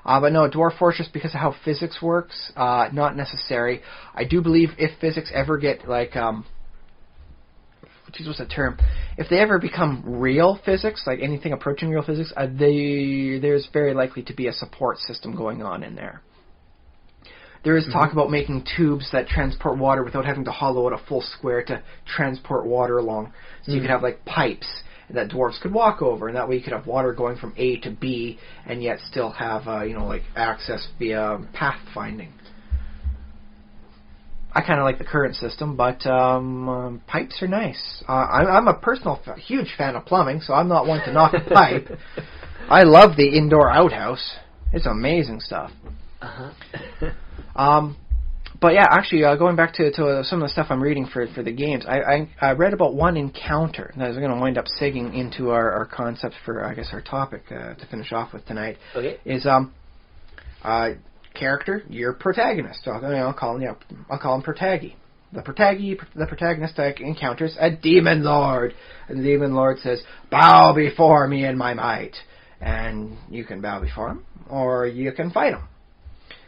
But no, Dwarf Fortress, because of how physics works, not necessary. I do believe if physics ever get, like, what's the term? If they ever become real physics, like anything approaching real physics, there's very likely to be a support system going on in there. There is talk about making tubes that transport water without having to hollow out a full square to transport water along. So you could have, like, pipes that dwarves could walk over, and that way you could have water going from A to B, and yet still have, like, access via pathfinding. I kind of like the current system, but pipes are nice. I'm a huge fan of plumbing, so I'm not one to knock a pipe. I love the indoor outhouse. It's amazing stuff. But yeah, actually, going back to some of the stuff I'm reading for the games, I read about one encounter, and I was going to wind up segging into our concept for, I guess, our topic to finish off with tonight. Okay. Is character, your protagonist. I'll call him Protagi. The protagonist encounters a demon lord, and the demon lord says, "Bow before me in my might," and you can bow before him, or you can fight him.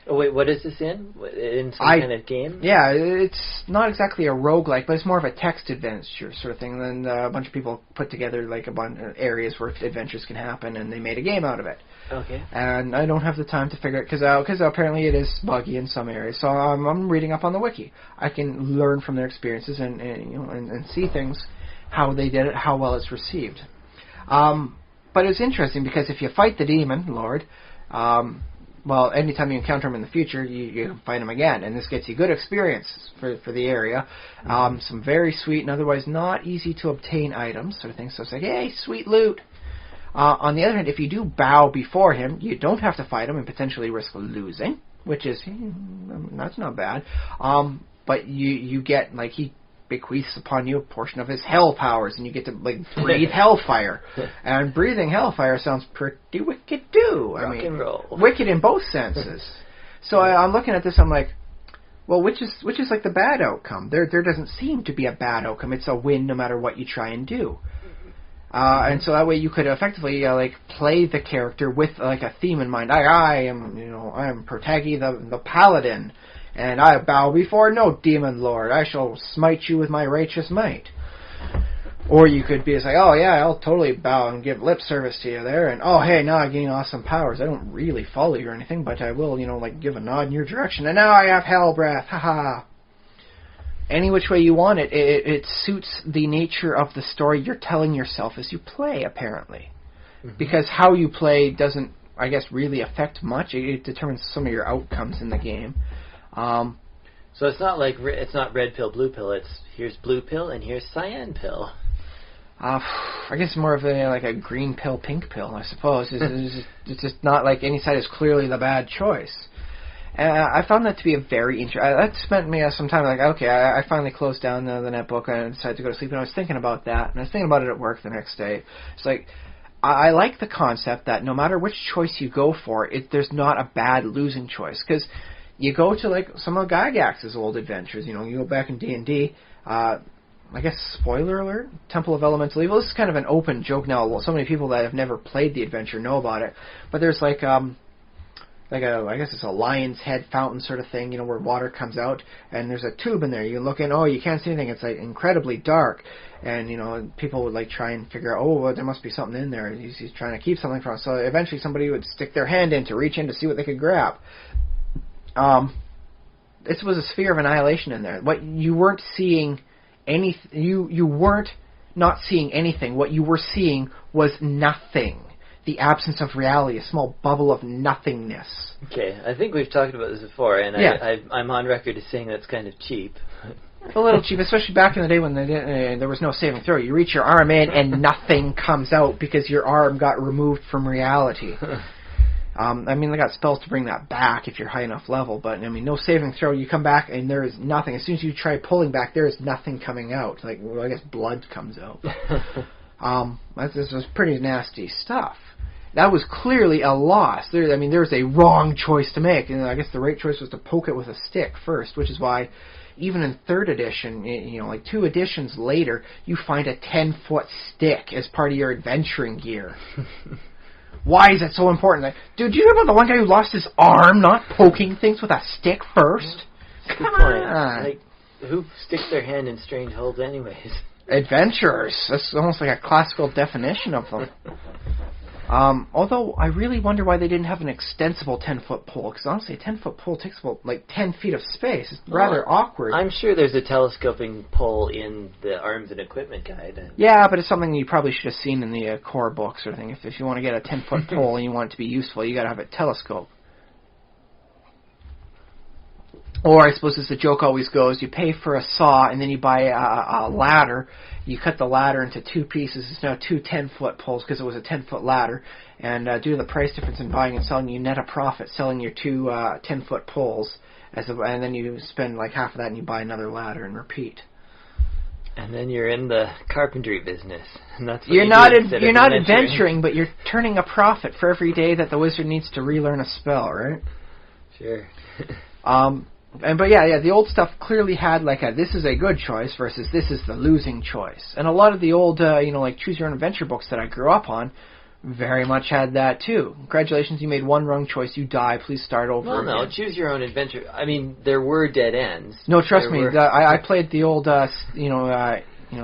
Oh, wait, what is this in? In some kind of game? Yeah, it's not exactly a roguelike, but it's more of a text adventure sort of thing. And a bunch of people put together like a bunch of areas where adventures can happen, and they made a game out of it. Okay. And I don't have the time to figure it, because apparently it is buggy in some areas. So I'm reading up on the wiki. I can learn from their experiences and see things, how they did it, how well it's received. But it's interesting because if you fight the demon lord, well, anytime you encounter him in the future, you can fight him again, and this gets you good experience for the area. Some very sweet and otherwise not easy to obtain items, sort of thing. So it's like, hey, sweet loot. On the other hand, if you do bow before him, you don't have to fight him and potentially risk losing, which is that's not bad. But you get, like, he bequeaths upon you a portion of his hell powers, and you get to, like, breathe hellfire. And breathing hellfire sounds pretty wicked too. Rock and roll. Wicked in both senses. So I'm looking at this, I'm like, well, which is like the bad outcome? There doesn't seem to be a bad outcome. It's a win no matter what you try and do. And so that way you could effectively like play the character with like a theme in mind. I am Protagi the paladin, and I bow before no demon lord. I shall smite you with my righteous might. Or you could be like, oh yeah, I'll totally bow and give lip service to you there, and oh hey, now I gain awesome powers. I don't really follow you or anything, but I will, like give a nod in your direction, and now I have hell breath. Haha. Any which way you want it, it suits the nature of the story you're telling yourself as you play, apparently. Mm-hmm. Because how you play doesn't, I guess, really affect much. It determines some of your outcomes in the game. So it's not like it's not red pill, blue pill. It's here's blue pill and here's cyan pill. I guess more of a green pill, pink pill, I suppose. It's just not like any side is clearly the bad choice. I found that to be a very interesting... That spent me some time like, okay, I finally closed down the netbook and I decided to go to sleep, and I was thinking about that, and I was thinking about it at work the next day. It's like, I like the concept that no matter which choice you go for, there's not a bad losing choice, because you go to like some of Gygax's old adventures, you go back in D&D, I guess, spoiler alert, Temple of Elemental Evil. This is kind of an open joke now. So many people that have never played the adventure know about it, but there's like I guess it's a lion's head fountain sort of thing, where water comes out, and there's a tube in there. You look in, you can't see anything. It's like incredibly dark, and people would like try and figure out, well, there must be something in there. He's trying to keep something from us. So eventually somebody would stick their hand in to reach in to see what they could grab. This was a sphere of annihilation in there. What you weren't seeing you weren't not seeing anything. What you were seeing was nothing. The absence of reality, a small bubble of nothingness. Okay, I think we've talked about this before, and yeah. I'm on record as saying that's kind of cheap. A little cheap, especially back in the day when there was no saving throw. You reach your arm in and nothing comes out because your arm got removed from reality. They got spells to bring that back if you're high enough level, but no saving throw. You come back and there is nothing. As soon as you try pulling back, there is nothing coming out. I guess blood comes out. This was pretty nasty stuff. that was clearly a loss. There was a wrong choice to make, and I guess the right choice was to poke it with a stick first, which is why even in 3rd edition, like 2 editions later, you find a 10-foot stick as part of your adventuring gear. Why is that so important? Like, dude, do you hear about the one guy who lost his arm not poking things with a stick first? Come on. Like, who sticks their hand in strange holes anyways? Adventurers. That's almost like a classical definition of them. Although I really wonder why they didn't have an extensible 10-foot pole, because honestly, a 10-foot pole takes about 10 feet of space. It's rather awkward. I'm sure there's a telescoping pole in the Arms and Equipment Guide. Yeah, but it's something you probably should have seen in the core book sort of thing. If you want to get a 10-foot pole and you want it to be useful, you got to have a telescope. Or I suppose as the joke always goes, you pay for a saw and then you buy a ladder. You cut the ladder into 2 pieces. It's now 2 10-foot poles because it was a 10-foot ladder. And due to the price difference in buying and selling, you net a profit selling your 2 10-foot poles. And then you spend like half of that and you buy another ladder and repeat. And then you're in the carpentry business. And that's what you're not adventuring, but you're turning a profit for every day that the wizard needs to relearn a spell, right? Sure. But the old stuff clearly had like this is a good choice versus this is the losing choice. And a lot of the old, like Choose Your Own Adventure books that I grew up on very much had that too. Congratulations, you made one wrong choice, you die, please start over again. No, Choose Your Own Adventure. I mean, there were dead ends. No, trust me, I played the old,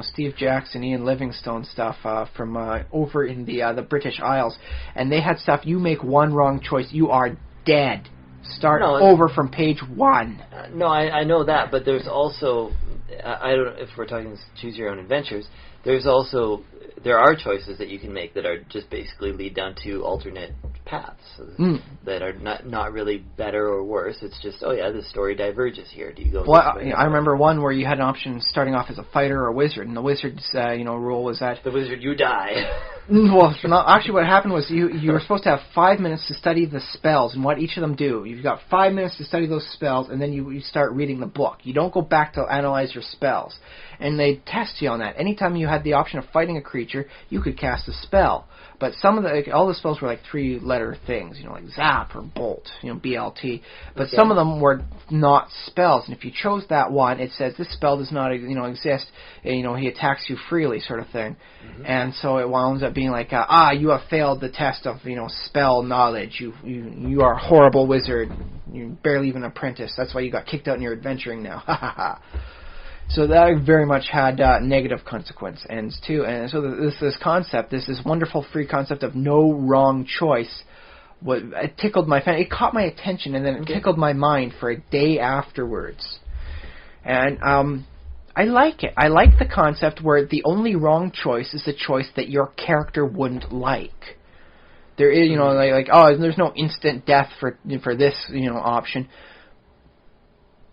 Steve Jackson, Ian Livingstone stuff from over in the British Isles. And they had stuff, you make one wrong choice, you are dead. Start over from page 1. I know that, but there's also, I don't know if we're talking Choose Your Own Adventures, there are choices that you can make that are just basically lead down to alternate paths that are not really better or worse. It's just, the story diverges here. Do you go? Well, I remember one where you had an option starting off as a fighter or a wizard, and the wizard's rule was that the wizard you die. Well, actually, what happened was you were supposed to have 5 minutes to study the spells and what each of them do. You've got 5 minutes to study those spells, and then you start reading the book. You don't go back to analyze your spells. And they test you on that. Anytime you had the option of fighting a creature, you could cast a spell. But all the spells were like 3-letter things, like zap or bolt, BLT. But some of them were not spells. And if you chose that one, it says this spell does not, exist. He attacks you freely, sort of thing. Mm-hmm. And so it winds up being like, you have failed the test of, spell knowledge. You are a horrible wizard. You're barely even an apprentice. That's why you got kicked out and you're adventuring now. Ha ha ha. So that very much had negative consequence ends too. And so this concept, this wonderful free concept of no wrong choice, it tickled my fancy. It caught my attention, and then it tickled my mind for a day afterwards. And I like it. I like the concept where the only wrong choice is the choice that your character wouldn't like. There is, there's no instant death for this, option.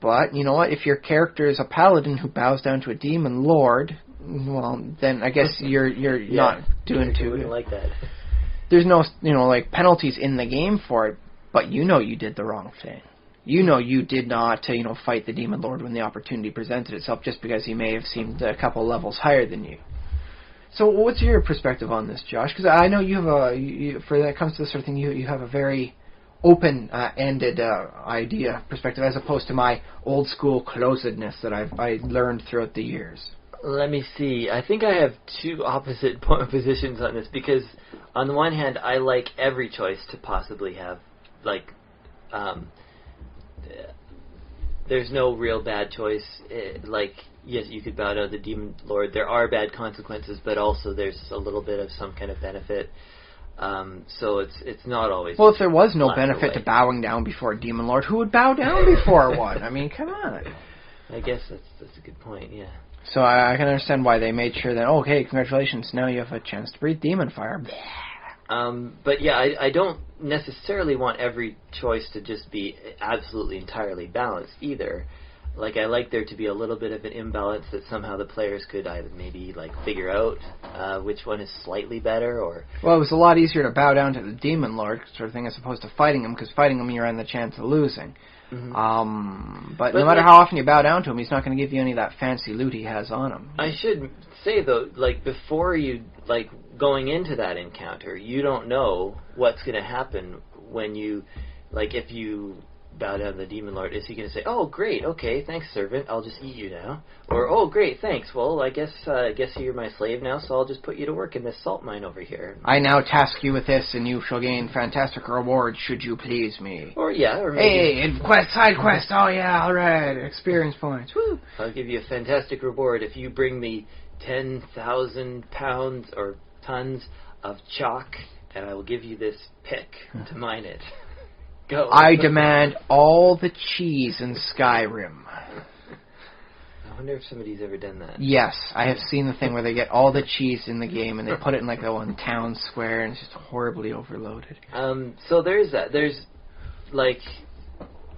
But, you know what, if your character is a paladin who bows down to a demon lord, well, then I guess you're not doing too good. Like that. There's no, penalties in the game for it, but you did the wrong thing. You did not, fight the demon lord when the opportunity presented itself just because he may have seemed a couple levels higher than you. So what's your perspective on this, Josh? Because I know you have for that comes to this sort of thing, you have a very open-ended perspective as opposed to my old-school closedness that I learned throughout the years. Let me see. I think I have two opposite positions on this because on the one hand, I like every choice to possibly have, there's no real bad choice. Yes, you could bow down to the demon lord. There are bad consequences, but also there's a little bit of some kind of benefit. So it's not always. Well, if there was no benefit to bowing down before a demon lord, who would bow down before one? I mean, come on. I guess that's a good point. Yeah. So I can understand why they made sure that okay, congratulations, now you have a chance to breathe demon fire. But yeah, I don't necessarily want every choice to just be absolutely entirely balanced either. I like there to be a little bit of an imbalance that somehow the players could either maybe figure out which one is slightly better or... Well, it was a lot easier to bow down to the demon lord sort of thing as opposed to fighting him, because fighting him you ran the chance of losing. Mm-hmm. But no matter how often you bow down to him, he's not going to give you any of that fancy loot he has on him. I should say though, before you going into that encounter, you don't know what's going to happen when you, like, if you bow down to the demon lord. Is he going to say, "Oh, great, okay, thanks, servant, I'll just eat you now," or, "Oh, great, thanks, well, I guess you're my slave now, so I'll just put you to work in this salt mine over here. I now task you with this, and you shall gain fantastic rewards should you please me." Or maybe, hey, side quest, oh yeah, alright, experience points, woo. "I'll give you a fantastic reward if you bring me 10,000 pounds or tons of chalk, and I will give you this pick to mine it." Go. I demand all the cheese in Skyrim. I wonder if somebody's ever done that. Yes, I have seen the thing where they get all the cheese in the game and they put it in like a one town square and it's just horribly overloaded. So there's that. There's, like,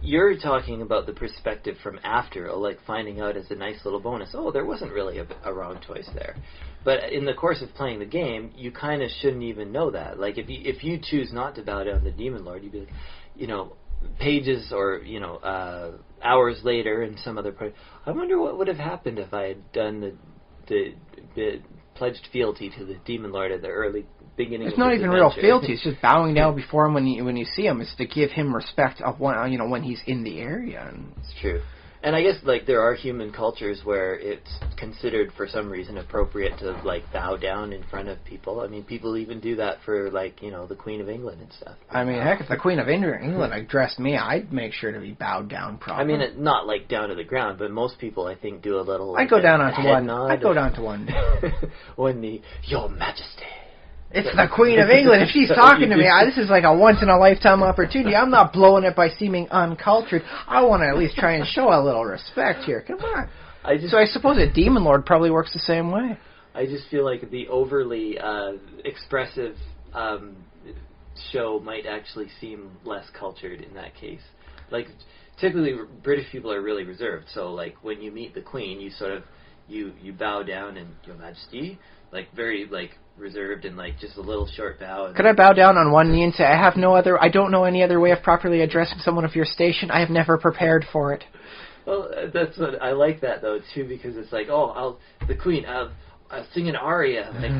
you're talking about the perspective from after, like finding out as a nice little bonus, oh, there wasn't really a wrong choice there. But in the course of playing the game, you kind of shouldn't even know that. Like, if you choose not to bow down to the demon lord, you'd be like, pages or, hours later in some other part, I wonder what would have happened if I had done the pledged fealty to the demon lord at the early beginning. It's of not this even adventure. real fealty. It's just bowing down before him when you see him. It's to give him respect of when he's in the area. And it's true. And I guess, like, there are human cultures where it's considered for some reason appropriate to, like, bow down in front of people. I mean, people even do that for, like, the Queen of England and stuff. I mean, heck, if the Queen of England addressed me, I'd make sure to be bowed down properly. I mean, not, like, down to the ground, but most people, I think, do a little... I go down onto one. When the, "Your Majesty." It's the Queen of England. If she's talking to me, this is like a once-in-a-lifetime opportunity. I'm not blowing it by seeming uncultured. I want to at least try and show a little respect here. Come on. So I suppose a demon lord probably works the same way. I just feel like the overly expressive show might actually seem less cultured in that case. Like, typically British people are really reserved. So, like, when you meet the Queen, you sort of you bow down and "Your Majesty," like very like reserved and like just a little short bow. And could I bow down on one knee and say, I don't know any other way of properly addressing someone of your station. I have never prepared for it. Well, that's what I like that though too, because it's like, oh, the Queen, I'll sing an aria like,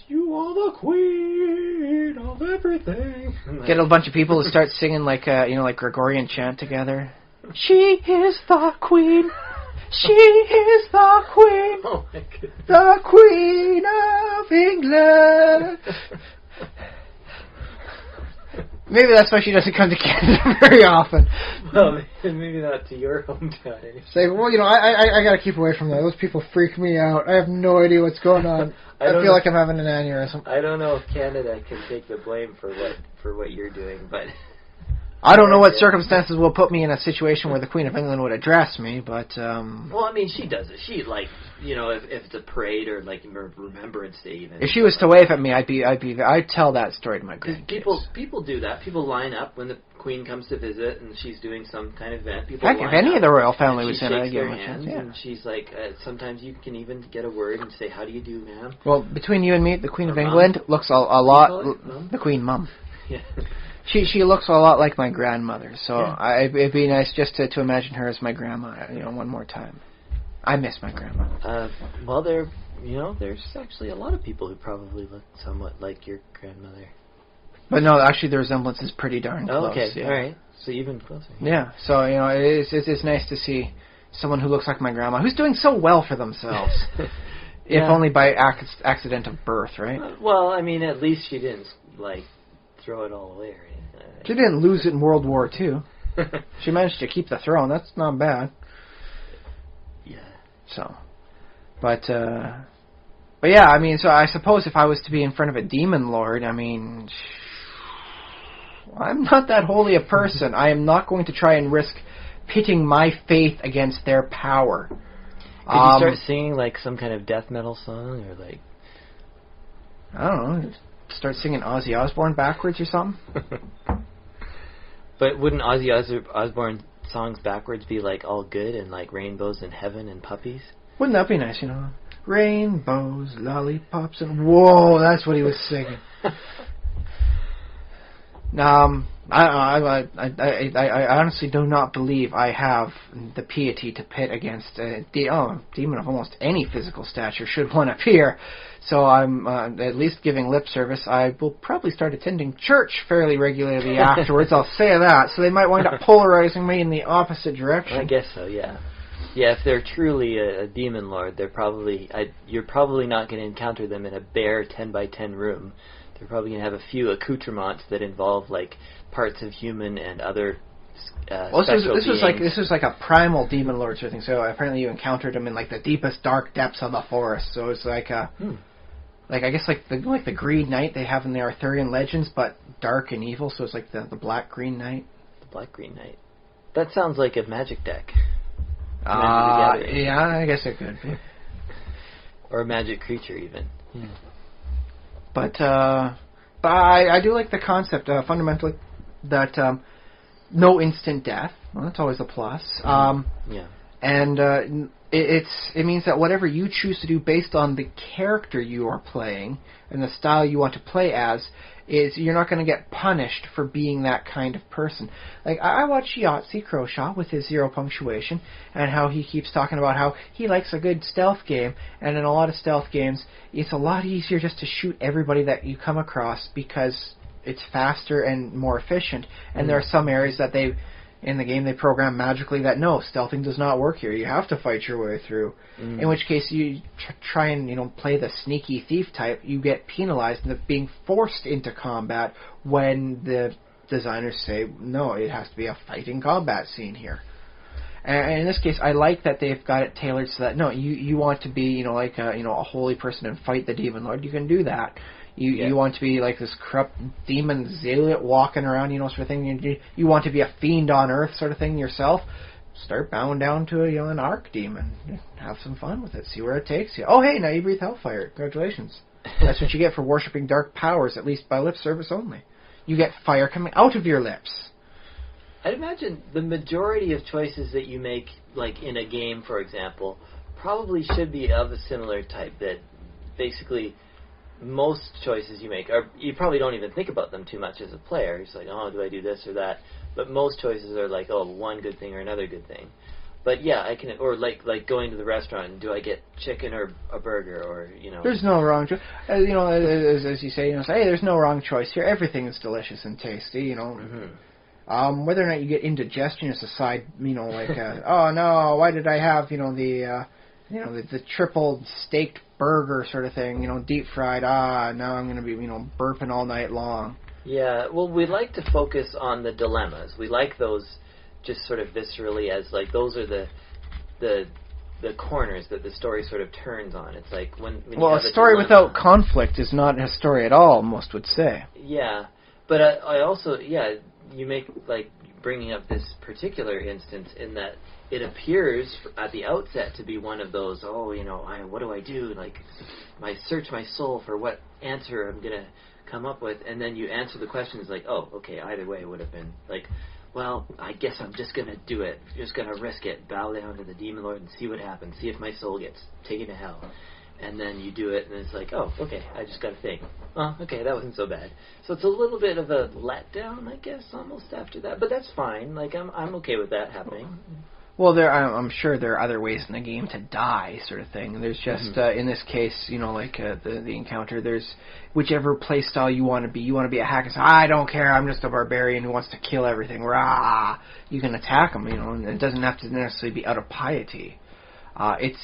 "You are the Queen of everything." Get a bunch of people to start singing like like Gregorian chant together. She is the Queen. She is the Queen. Oh my goodness. The Queen of England. Maybe that's why she doesn't come to Canada very often. Well, maybe not to your hometown. Anyway. Say, well, I gotta keep away from that. Those people freak me out. I have no idea what's going on. I feel like I'm having an aneurysm. I don't know if Canada can take the blame for what you're doing, but I don't know what circumstances will put me in a situation where the Queen of England would address me, but well, I mean, she does it. She, like, if it's a parade or like Remembrance Day, even. If she was to wave at me, I'd tell that story to my grandkids. People do that. People line up when the Queen comes to visit and she's doing some kind of event. People heck, if any of the royal family was in it, I'd give her them a chance. hands, Yeah. and she's like, sometimes you can even get a word and say, "How do you do, ma'am?" Well, between you and me, the Queen of Mum? England looks a lot. The Queen Mum. Yeah. She looks a lot like my grandmother, so yeah. It'd be nice just to imagine her as my grandma, one more time. I miss my grandma. Well, there's actually a lot of people who probably look somewhat like your grandmother. But no, actually, the resemblance is pretty darn close. Oh, okay, yeah. All right, so even closer. Yeah, so it's nice to see someone who looks like my grandma, who's doing so well for themselves. If only by accident of birth, right? Well, I mean, at least she didn't throw it all away, right? She didn't lose it in World War II. She managed to keep the throne. That's not bad. Yeah. So, but yeah, I mean, so I suppose if I was to be in front of a demon lord, I mean, I'm not that holy a person. I am not going to try and risk pitting my faith against their power. Could you start singing like some kind of death metal song, or like, I don't know, start singing Ozzy Osbourne backwards or something? But wouldn't Ozzy Osbourne songs backwards be like all good and like rainbows in heaven and puppies? Wouldn't that be nice, Rainbows, lollipops, and whoa, that's what he was singing. I honestly do not believe I have the piety to pit against a demon of almost any physical stature should one appear. So I'm at least giving lip service. I will probably start attending church fairly regularly afterwards. I'll say that. So they might wind up polarizing me in the opposite direction. I guess so. Yeah. Yeah, if they're truly a demon lord, they're probably you're probably not going to encounter them in a bare 10 by 10 room. They're probably going to have a few accoutrements that involve like parts of human and other special this was like a primal demon lord sort of thing. So apparently you encountered them in like the deepest dark depths of the forest. So it's like like I guess like the Green Knight they have in the Arthurian legends, but dark and evil. So it's like the Black Green Knight. The Black Green Knight. That sounds like a magic deck. Yeah, I guess it could be. Or a magic creature even. Yeah. But I do like the concept fundamentally that no instant death. Well, that's always a plus. Yeah. And it means that whatever you choose to do based on the character you are playing and the style you want to play as, is you're not going to get punished for being that kind of person. Like, I watch Yahtzee Croshaw with his zero punctuation, and how he keeps talking about how he likes a good stealth game, and in a lot of stealth games, it's a lot easier just to shoot everybody that you come across because it's faster and more efficient, and there are some areas that in the game they program magically that no, stealthing does not work here. You have to fight your way through. In which case you try and play the sneaky thief type, you get penalized and being forced into combat when the designers say no, it has to be a fighting combat scene here. And in this case, I like that they've got it tailored so that no, you want to be like a holy person and fight the demon lord, you can do that. You want to be like this corrupt demon zealot walking around, sort of thing. You want to be a fiend on earth, sort of thing yourself. Start bowing down to an archdemon. Have some fun with it. See where it takes you. Oh, hey, now you breathe hellfire. Congratulations. That's what you get for worshipping dark powers, at least by lip service only. You get fire coming out of your lips. I'd imagine the majority of choices that you make, like in a game, for example, probably should be of a similar type. That basically most choices you make are, you probably don't even think about them too much as a player. It's like, oh, do I do this or that? But most choices are like, oh, one good thing or another good thing. But yeah, I can, or like going to the restaurant, do I get chicken or a burger, or There's no wrong choice. As you say, hey, there's no wrong choice here. Everything is delicious and tasty. Whether or not you get indigestion is a side. Oh no, why did I have the triple staked burger sort of thing, deep fried. Now I'm going to be, burping all night long. Yeah, well, we like to focus on the dilemmas. We like those just sort of viscerally as, like, those are the corners that the story sort of turns on. It's like when well, a story without conflict is not a story at all, most would say. Yeah, but I also, you make, like, bringing up this particular instance in that it appears at the outset to be one of those, what do I do? Like, search my soul for what answer I'm going to come up with, and then you answer the question, it's like, oh, okay, either way it would have been like, well, I guess I'm just going to do it. Just going to risk it, bow down to the demon lord and see what happens, see if my soul gets taken to hell. And then you do it, and it's like, oh, okay, I just got to think. Oh, okay, that wasn't so bad. So it's a little bit of a letdown, I guess, almost after that. But that's fine. Like, I'm okay with that happening. Well, I'm sure there are other ways in the game to die, sort of thing. There's just, in this case, the encounter, there's whichever play style you want to be. You want to be a hack and say, I don't care, I'm just a barbarian who wants to kill everything. Rah! You can attack them, and it doesn't have to necessarily be out of piety. It's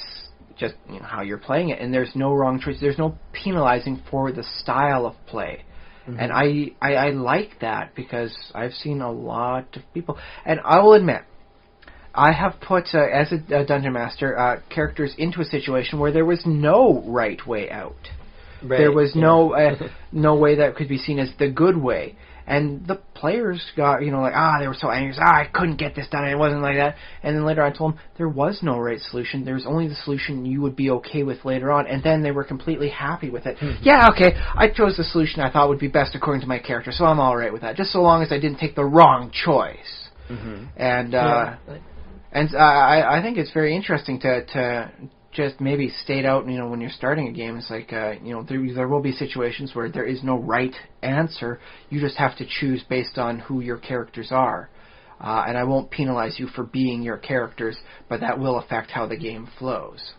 just how you're playing it, and there's no wrong choice. There's no penalizing for the style of play. And I like that because I've seen a lot of people, and I will admit, I have put, as a dungeon master, characters into a situation where there was no right way out. Right, there was no way that could be seen as the good way. And the players got, they were so angry. I couldn't get this done. It wasn't like that. And then later I told them there was no right solution. There was only the solution you would be okay with later on. And then they were completely happy with it. Yeah, okay, I chose the solution I thought would be best according to my character, so I'm all right with that. Just so long as I didn't take the wrong choice. And I think it's very interesting to just maybe state out, when you're starting a game, it's like, there will be situations where there is no right answer. You just have to choose based on who your characters are. And I won't penalize you for being your characters, but that will affect how the game flows.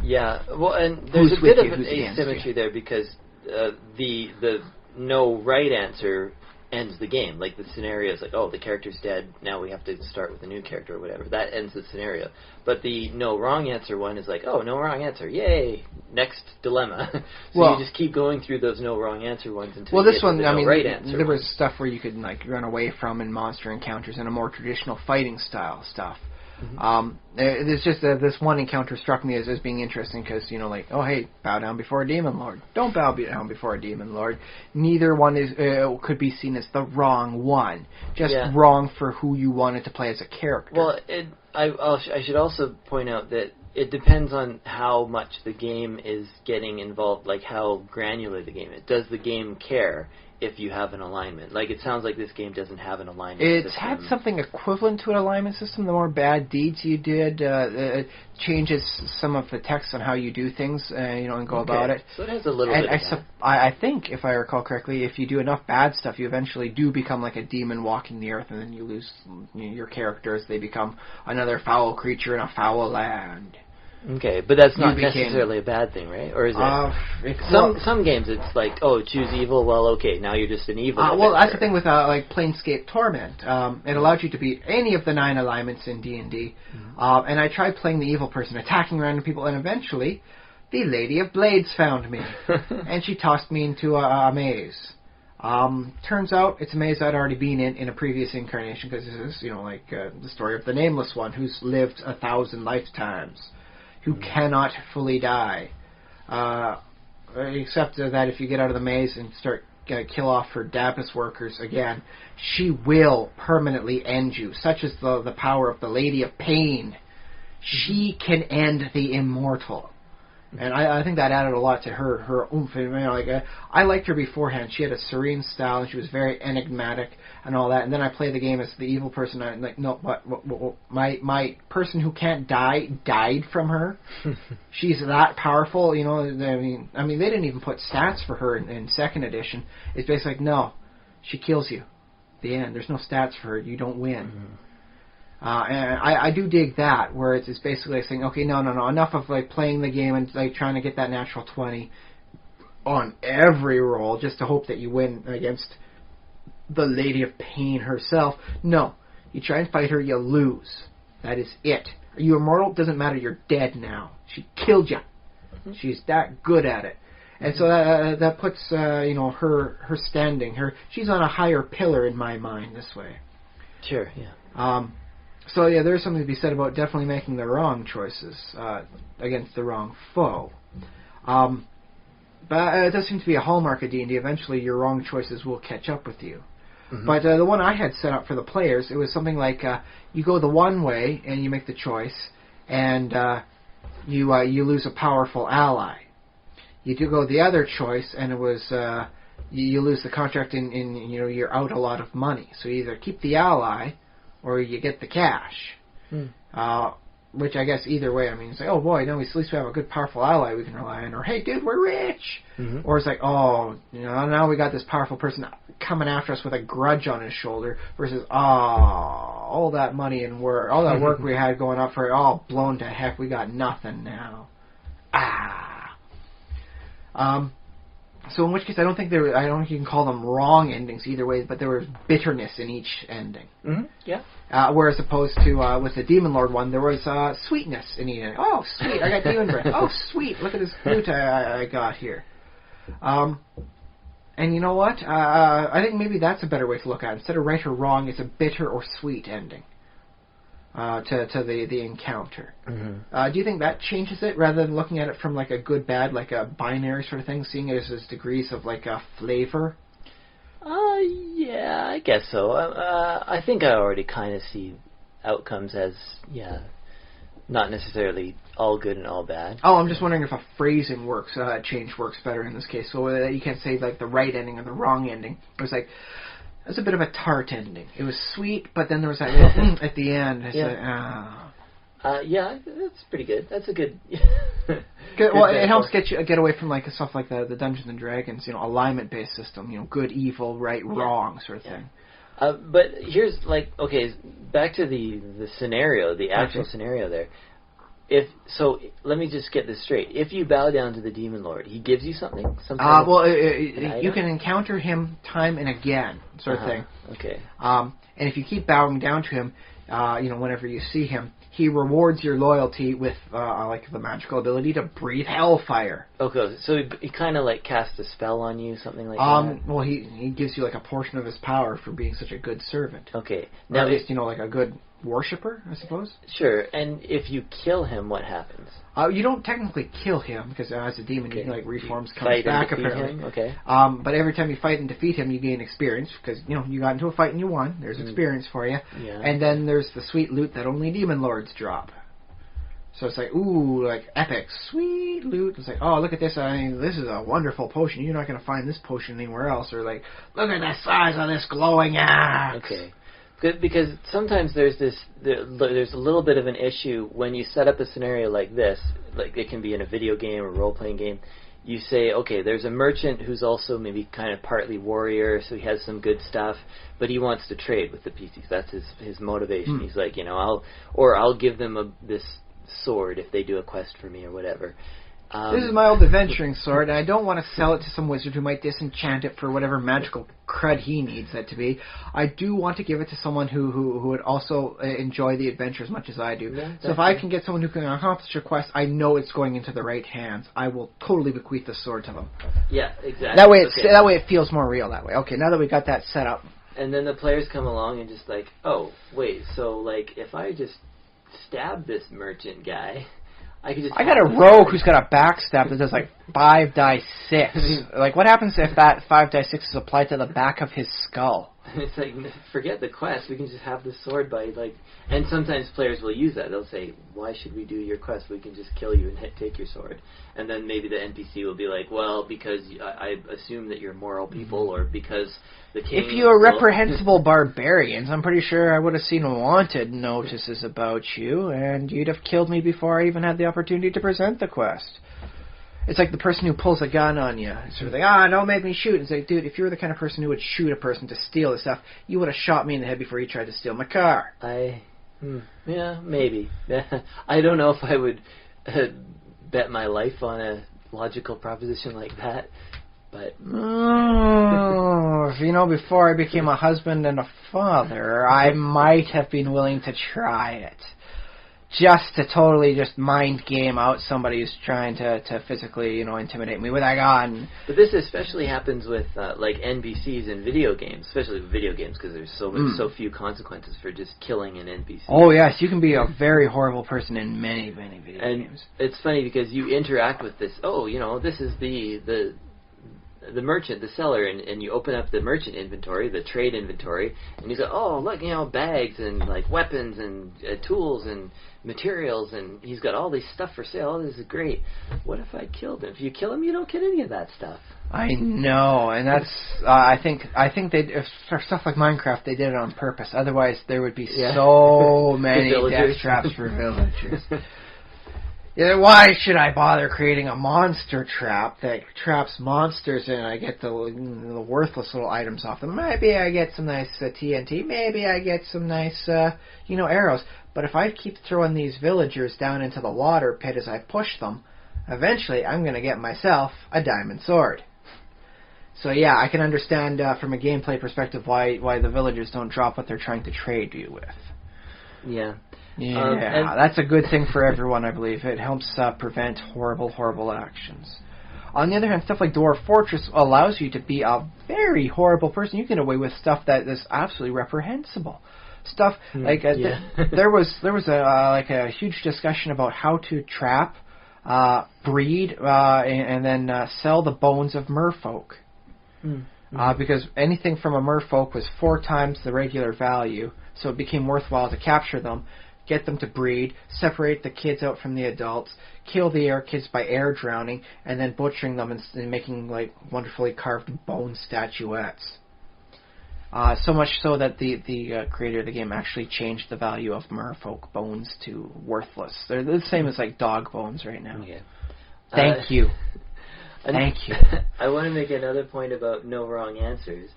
Yeah, well, and there's a bit of an asymmetry there because the no right answer ends the game. Like, the scenario is like, oh, the character's dead, now we have to start with a new character or whatever. That ends the scenario. But the no wrong answer one is like, oh, no wrong answer, yay, next dilemma. So you just keep going through those no wrong answer ones until you get to the no right answer. There was stuff where you could run away from in monster encounters and a more traditional fighting style stuff. Mm-hmm. There's just this one encounter struck me as being interesting because, oh, hey, bow down before a demon lord. Don't bow down before a demon lord. Neither one could be seen as the wrong one. Just wrong for who you wanted to play as a character. Well, I should also point out that it depends on how much the game is getting involved, like how granular the game is. Does the game care if you have an alignment? Like, it sounds like this game doesn't have an alignment system. It's had something equivalent to an alignment system. The more bad deeds you did, it changes some of the text on how you do things, and go about it. So it has a little bit of that. I think, if I recall correctly, if you do enough bad stuff, you eventually do become like a demon walking the earth, and then you lose your characters. They become another foul creature in a foul land. Okay, but that's not necessarily a bad thing, right? Or is it? Some games it's like, oh, choose evil. Well, okay, now you're just an evil. Well, that's the thing with like Planescape Torment. It allows you to be any of the 9 alignments in D&D. Mm-hmm. And I tried playing the evil person, attacking random people, and eventually, the Lady of Blades found me, and she tossed me into a maze. Turns out it's a maze I'd already been in a previous incarnation, because this is, the story of the Nameless One, who's lived 1,000 lifetimes. Who cannot fully die, except that if you get out of the maze and start kill off her Dapis workers again, she will permanently end you. Such is the power of the Lady of Pain. She can end the immortal. And I think that added a lot to her oomph. I liked her beforehand. She had a serene style, and she was very enigmatic and all that. And then I played the game as the evil person. I'm like, no, what, my person who can't die died from her. She's that powerful, I mean, they didn't even put stats for her in second edition. It's basically like, no, she kills you. The end. There's no stats for her. You don't win. Mm-hmm. And I do dig that, where it's basically like saying, okay, no, enough of like playing the game and like trying to get that natural 20 on every roll just to hope that you win against the Lady of Pain herself. No, you try and fight her, you lose. That is it. Are you immortal? Doesn't matter. You're dead now. She killed you. Mm-hmm. She's that good at it. And so that puts her standing. She's on a higher pillar in my mind this way. Sure. Yeah. So yeah, there's something to be said about definitely making the wrong choices against the wrong foe. But it does seem to be a hallmark of D&D. Eventually, your wrong choices will catch up with you. Mm-hmm. But the one I had set up for the players, it was something like you go the one way and you make the choice, and you lose a powerful ally. You do go the other choice, and it was you lose the contract, and you're out a lot of money. So you either keep the ally, or you get the cash. Which I guess either way, it's like, oh boy, no, at least we have a good, powerful ally we can rely on. Or, hey, dude, we're rich. Mm-hmm. Or it's like, oh, now we got this powerful person coming after us with a grudge on his shoulder. Versus, all that money and work, all that work we had going up for it, all blown to heck. We got nothing now. So in which case, I don't think you can call them wrong endings either way, but there was bitterness in each ending. Mm-hmm. Yeah. Whereas opposed to with the Demon Lord one, there was sweetness in each ending. Oh, sweet, I got demon breath. Oh, sweet, look at this flute I got here. And you know what? I think maybe that's a better way to look at it. Instead of right or wrong, it's a bitter or sweet ending to the encounter. Mm-hmm. Do you think that changes it, rather than looking at it from like a good, bad, like a binary sort of thing, seeing it as degrees of like a flavor? Yeah, I guess so. I think I already kind of see outcomes as, not necessarily all good and all bad. Oh, I'm just wondering if a phrasing change works better in this case. So you can't say like the right ending or the wrong ending. It was like, it's a bit of a tart ending. It was sweet, but then there was that little at the end. It's yeah, that's pretty good. That's a good... Well, it helps get away from like stuff like the Dungeons and Dragons, alignment-based system, good, evil, right, wrong sort of thing. But here's back to the scenario, the actual scenario there. Let me just get this straight. If you bow down to the Demon Lord, he gives you something? You can encounter him time and again, sort of thing. Okay. And if you keep bowing down to him, whenever you see him, he rewards your loyalty with the magical ability to breathe hellfire. Okay, so he kind of casts a spell on you, something like that. Well, he gives you a portion of his power for being such a good servant. Okay, now at least a good worshipper, I suppose. Sure, and if you kill him, what happens? You don't technically kill him because as a demon, he reforms, comes fight back and apparently. Him? Okay. But every time you fight and defeat him, you gain experience because you got into a fight and you won. There's experience for you. Yeah. And then there's the sweet loot that only demon lords drop. So it's epic, sweet loot. It's oh, look at this. This is a wonderful potion. You're not going to find this potion anywhere else. Or look at the size of this glowing axe. Okay. Good, because sometimes there's a little bit of an issue when you set up a scenario like this, like it can be in a video game or role-playing game. You say, okay, there's a merchant who's also maybe kind of partly warrior, so he has some good stuff, but he wants to trade with the PCs. That's his motivation. He's like, I'll give them this sword if they do a quest for me or whatever. This is my old adventuring sword, and I don't want to sell it to some wizard who might disenchant it for whatever magical crud he needs it to be. I do want to give it to someone who would also enjoy the adventure as much as I do. Yeah, so if I can get someone who can accomplish a quest, I know it's going into the right hands. I will totally bequeath the sword to them. Yeah, exactly. That way it feels more real that way. Okay, now that we got that set up. And then the players come along and just oh, wait, so if I just stab this merchant guy... I got a rogue who's got a backstab that does 5 die 6. What happens if that 5 die 6 is applied to the back of his skull? It's forget the quest. We can just have the sword by and sometimes players will use that. They'll say, "Why should we do your quest? We can just kill you and take your sword." And then maybe the NPC will be like, "Well, because I assume that you're moral people, or because the king." If you're reprehensible barbarians, I'm pretty sure I would have seen wanted notices about you, and you'd have killed me before I even had the opportunity to present the quest. It's like the person who pulls a gun on you. It's sort of don't make me shoot. It's like, dude, if you were the kind of person who would shoot a person to steal the stuff, you would have shot me in the head before you tried to steal my car. Yeah, maybe. I don't know if I would bet my life on a logical proposition like that, but... before I became a husband and a father, I might have been willing to try it. Just to totally mind game out somebody who's trying to physically, intimidate me with a gun. But this especially happens with NPCs in video games, especially with video games, because there's so few consequences for just killing an NPC. Oh yes, you can be a very horrible person in many video games. It's funny because you interact with this. Oh, this is the merchant, the seller, and you open up the merchant inventory, the trade inventory, and you go, oh, look, bags and weapons and tools and materials, and he's got all this stuff for sale. Oh, this is great. What if I killed him? If you kill him, you don't get any of that stuff. I know, and that's I think they, for stuff like Minecraft, they did it on purpose. Otherwise, there would be so many death traps for villagers. Yeah, why should I bother creating a monster trap that traps monsters and I get the worthless little items off them? Maybe I get some nice TNT. Maybe I get some nice, arrows. But if I keep throwing these villagers down into the water pit as I push them, eventually I'm going to get myself a diamond sword. So yeah, I can understand from a gameplay perspective why the villagers don't drop what they're trying to trade you with. Yeah. Yeah, that's a good thing for everyone, I believe. It helps prevent horrible actions. On the other hand, stuff like Dwarf Fortress allows you to be a very horrible person. You get away with stuff that is absolutely reprehensible. Stuff there was a huge discussion about how to trap, breed, and then sell the bones of merfolk. Because anything from a merfolk was 4 times the regular value, so it became worthwhile to capture them, get them to breed, separate the kids out from the adults, kill the air kids by air drowning, and then butchering them and making wonderfully carved bone statuettes. So much so that the creator of the game actually changed the value of merfolk bones to worthless. They're the same as dog bones right now. Okay. Thank you. Thank you. I want to make another point about no wrong answers.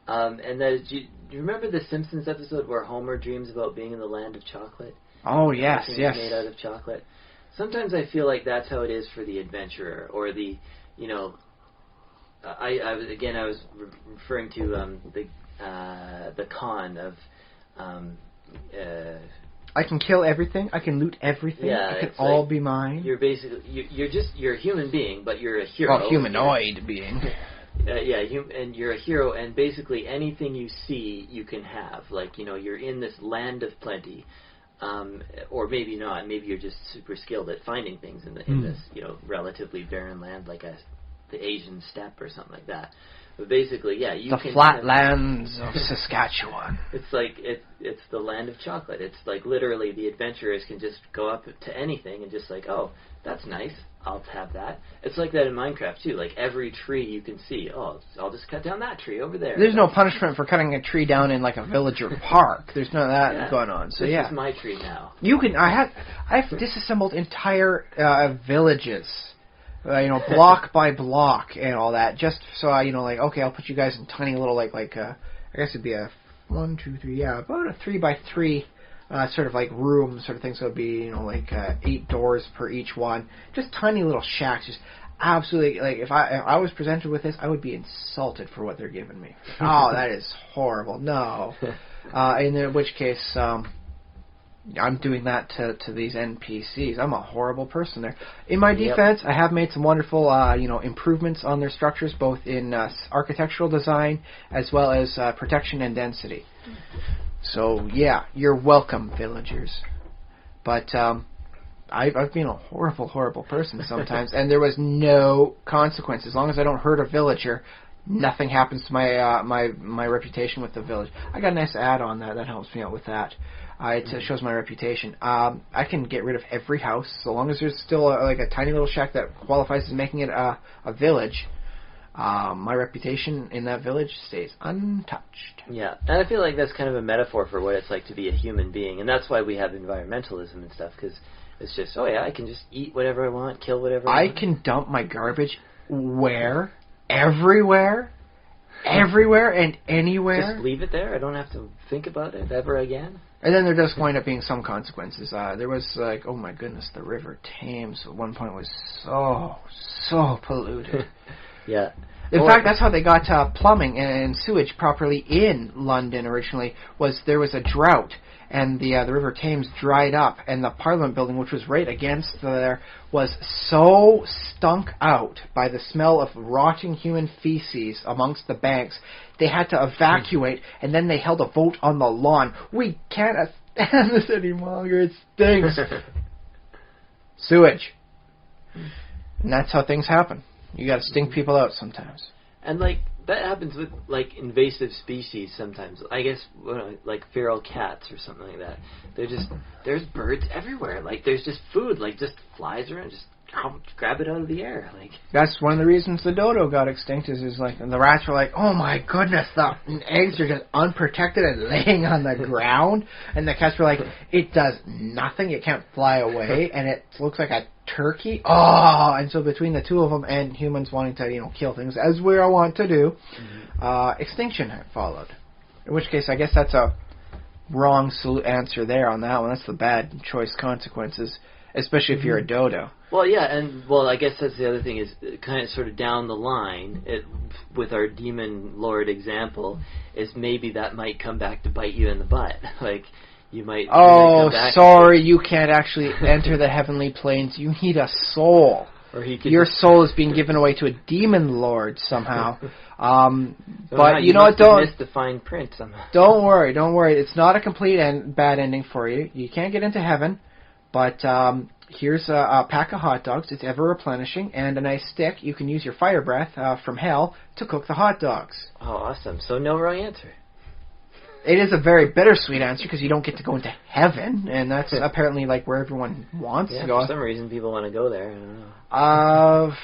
And that is, do you remember the Simpsons episode where Homer dreams about being in the land of chocolate? Oh, yes, yes. Made out of chocolate. Sometimes I feel like that's how it is for the adventurer, or the, I was referring to the con of. I can kill everything. I can loot everything. Yeah, it can all be mine. You're basically you're a human being, but you're a hero. Well, humanoid being. And you're a hero, and basically anything you see, you can have. Like, you're in this land of plenty, or maybe not. Maybe you're just super skilled at finding things in this, relatively barren land, like the Asian steppe or something like that. But basically, you can... The flatlands of Saskatchewan. It's like, it's the land of chocolate. It's like literally the adventurers can just go up to anything and just like, oh, that's nice, I'll have that. It's like that in Minecraft, too. Like, every tree you can see, oh, I'll just cut down that tree over there. There's no punishment for cutting a tree down in, like, a village or park. There's none of that going on. So, this is my tree now. You can... I've disassembled entire villages... block by block and all that, just so okay, I'll put you guys in tiny little, I guess it'd be a 1, 2, 3, about a 3 by 3 sort of like room sort of thing, so it'd be, 8 doors per each one, just tiny little shacks, just absolutely, if I was presented with this, I would be insulted for what they're giving me. Oh, that is horrible, no. In which case, I'm doing that to these NPCs. I'm a horrible person there. In my defense, I have made some wonderful, improvements on their structures, both in architectural design as well as protection and density. So, you're welcome, villagers. But I've been a horrible, horrible person sometimes, and there was no consequence. As long as I don't hurt a villager, nothing happens to my reputation with the village. I got a nice ad on that. That helps me out with that. It shows my reputation. I can get rid of every house, so long as there's still a tiny little shack that qualifies as making it a village. My reputation in that village stays untouched. Yeah, and I feel like that's kind of a metaphor for what it's like to be a human being, and that's why we have environmentalism and stuff, because it's just, I can just eat whatever I want, kill whatever I want. I can dump my garbage where? Everywhere? Everywhere and anywhere? Just leave it there? I don't have to think about it ever again? And then there does wind up being some consequences. There was oh my goodness, the River Thames at one point was so polluted. Yeah. In fact, that's how they got plumbing and sewage properly in London originally, there was a drought, and the River Thames dried up, and the Parliament building, which was right against there, was so stunk out by the smell of rotting human feces amongst the banks, they had to evacuate, and then they held a vote on the lawn. We can't stand this any longer. It stinks. Sewage. And that's how things happen. You got to stink people out sometimes. And that happens with invasive species sometimes. I guess like feral cats or something like that. There's birds everywhere. There's just food. Just flies around. Just grab it out of the air. That's one of the reasons the dodo got extinct. And the rats were like, oh my goodness, the eggs are just unprotected and laying on the ground. And the cats were like, it does nothing. It can't fly away, and it looks like a turkey. Oh, and so between the two of them and humans wanting to kill things, as we all want to do, extinction had followed. In which case, I guess that's a wrong answer there on that one. That's the bad choice consequences, especially if you're a dodo. Well, yeah, and I guess that's the other thing is kind of sort of down the line with our demon lord example is maybe that might come back to bite you in the butt. You might. Oh, sorry, you can't actually enter the heavenly planes. You need a soul. Your soul is being given away to a demon lord somehow. But you know what? Don't miss the fine print somehow. Don't worry. It's not a complete bad ending for you. You can't get into heaven, but here's a pack of hot dogs. It's ever replenishing, and a nice stick. You can use your fire breath from hell to cook the hot dogs. Oh, awesome! So no wrong answer. It is a very bittersweet answer because you don't get to go into heaven, and that's apparently where everyone wants to go. For some reason, people want to go there. I don't know.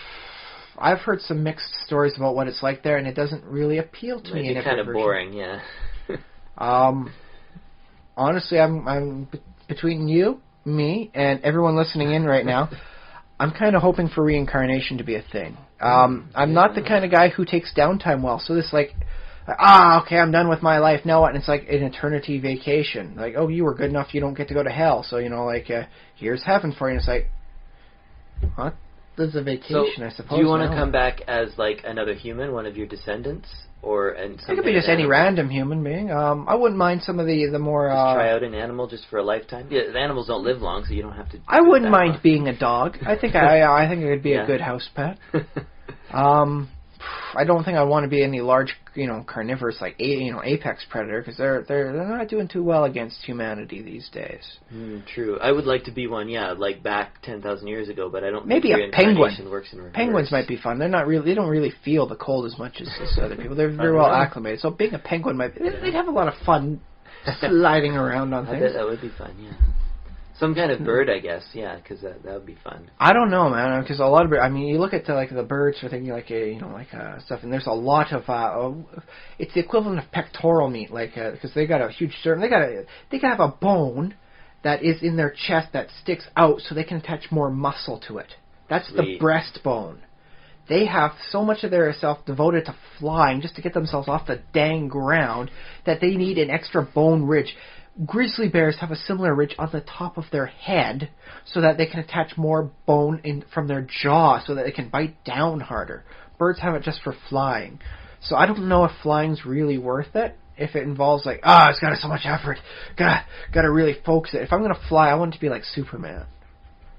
I've heard some mixed stories about what it's like there, and it doesn't really appeal to me. It's kind of boring, yeah. Honestly, I'm between you, me, and everyone listening in right now. I'm kind of hoping for reincarnation to be a thing. I'm not the kind of guy who takes downtime well. So this okay, I'm done with my life. Now what? And it's like an eternity vacation. Like, oh, you were good enough, you don't get to go to hell. So, here's heaven for you. And it's like, what? This is a vacation, I suppose. Do you want to come back as, like, another human, one of your descendants? It could be just any random human being. I wouldn't mind some of the more... Just try out an animal just for a lifetime? Yeah, the animals don't live long, so you don't have to... I wouldn't mind being a dog. I think I think it would be a good house pet. I don't think I want to be any large, carnivorous like apex predator, because they're not doing too well against humanity these days. True. I would like to be one, like back 10,000 years ago, but I don't. Maybe think a penguin. Works in reverse. Penguins might be fun. They don't really feel the cold as much as other people. They're very well acclimated. So being a penguin they'd have a lot of fun sliding around on things. I bet that would be fun. Yeah. Some kind of bird, I guess, because that would be fun. I don't know, man, because a lot of you look at the birds or thinking stuff, and there's a lot of it's the equivalent of pectoral meat, because they got a huge they can have a bone that is in their chest that sticks out so they can attach more muscle to it. That's the breastbone. They have so much of their self devoted to flying just to get themselves off the dang ground that they need an extra bone ridge. Grizzly bears have a similar ridge on the top of their head so that they can attach more bone from their jaw so that they can bite down harder. Birds have it just for flying. So I don't know if flying's really worth it. If it involves it's got so much effort. Gotta really focus it. If I'm gonna fly, I want it to be like Superman.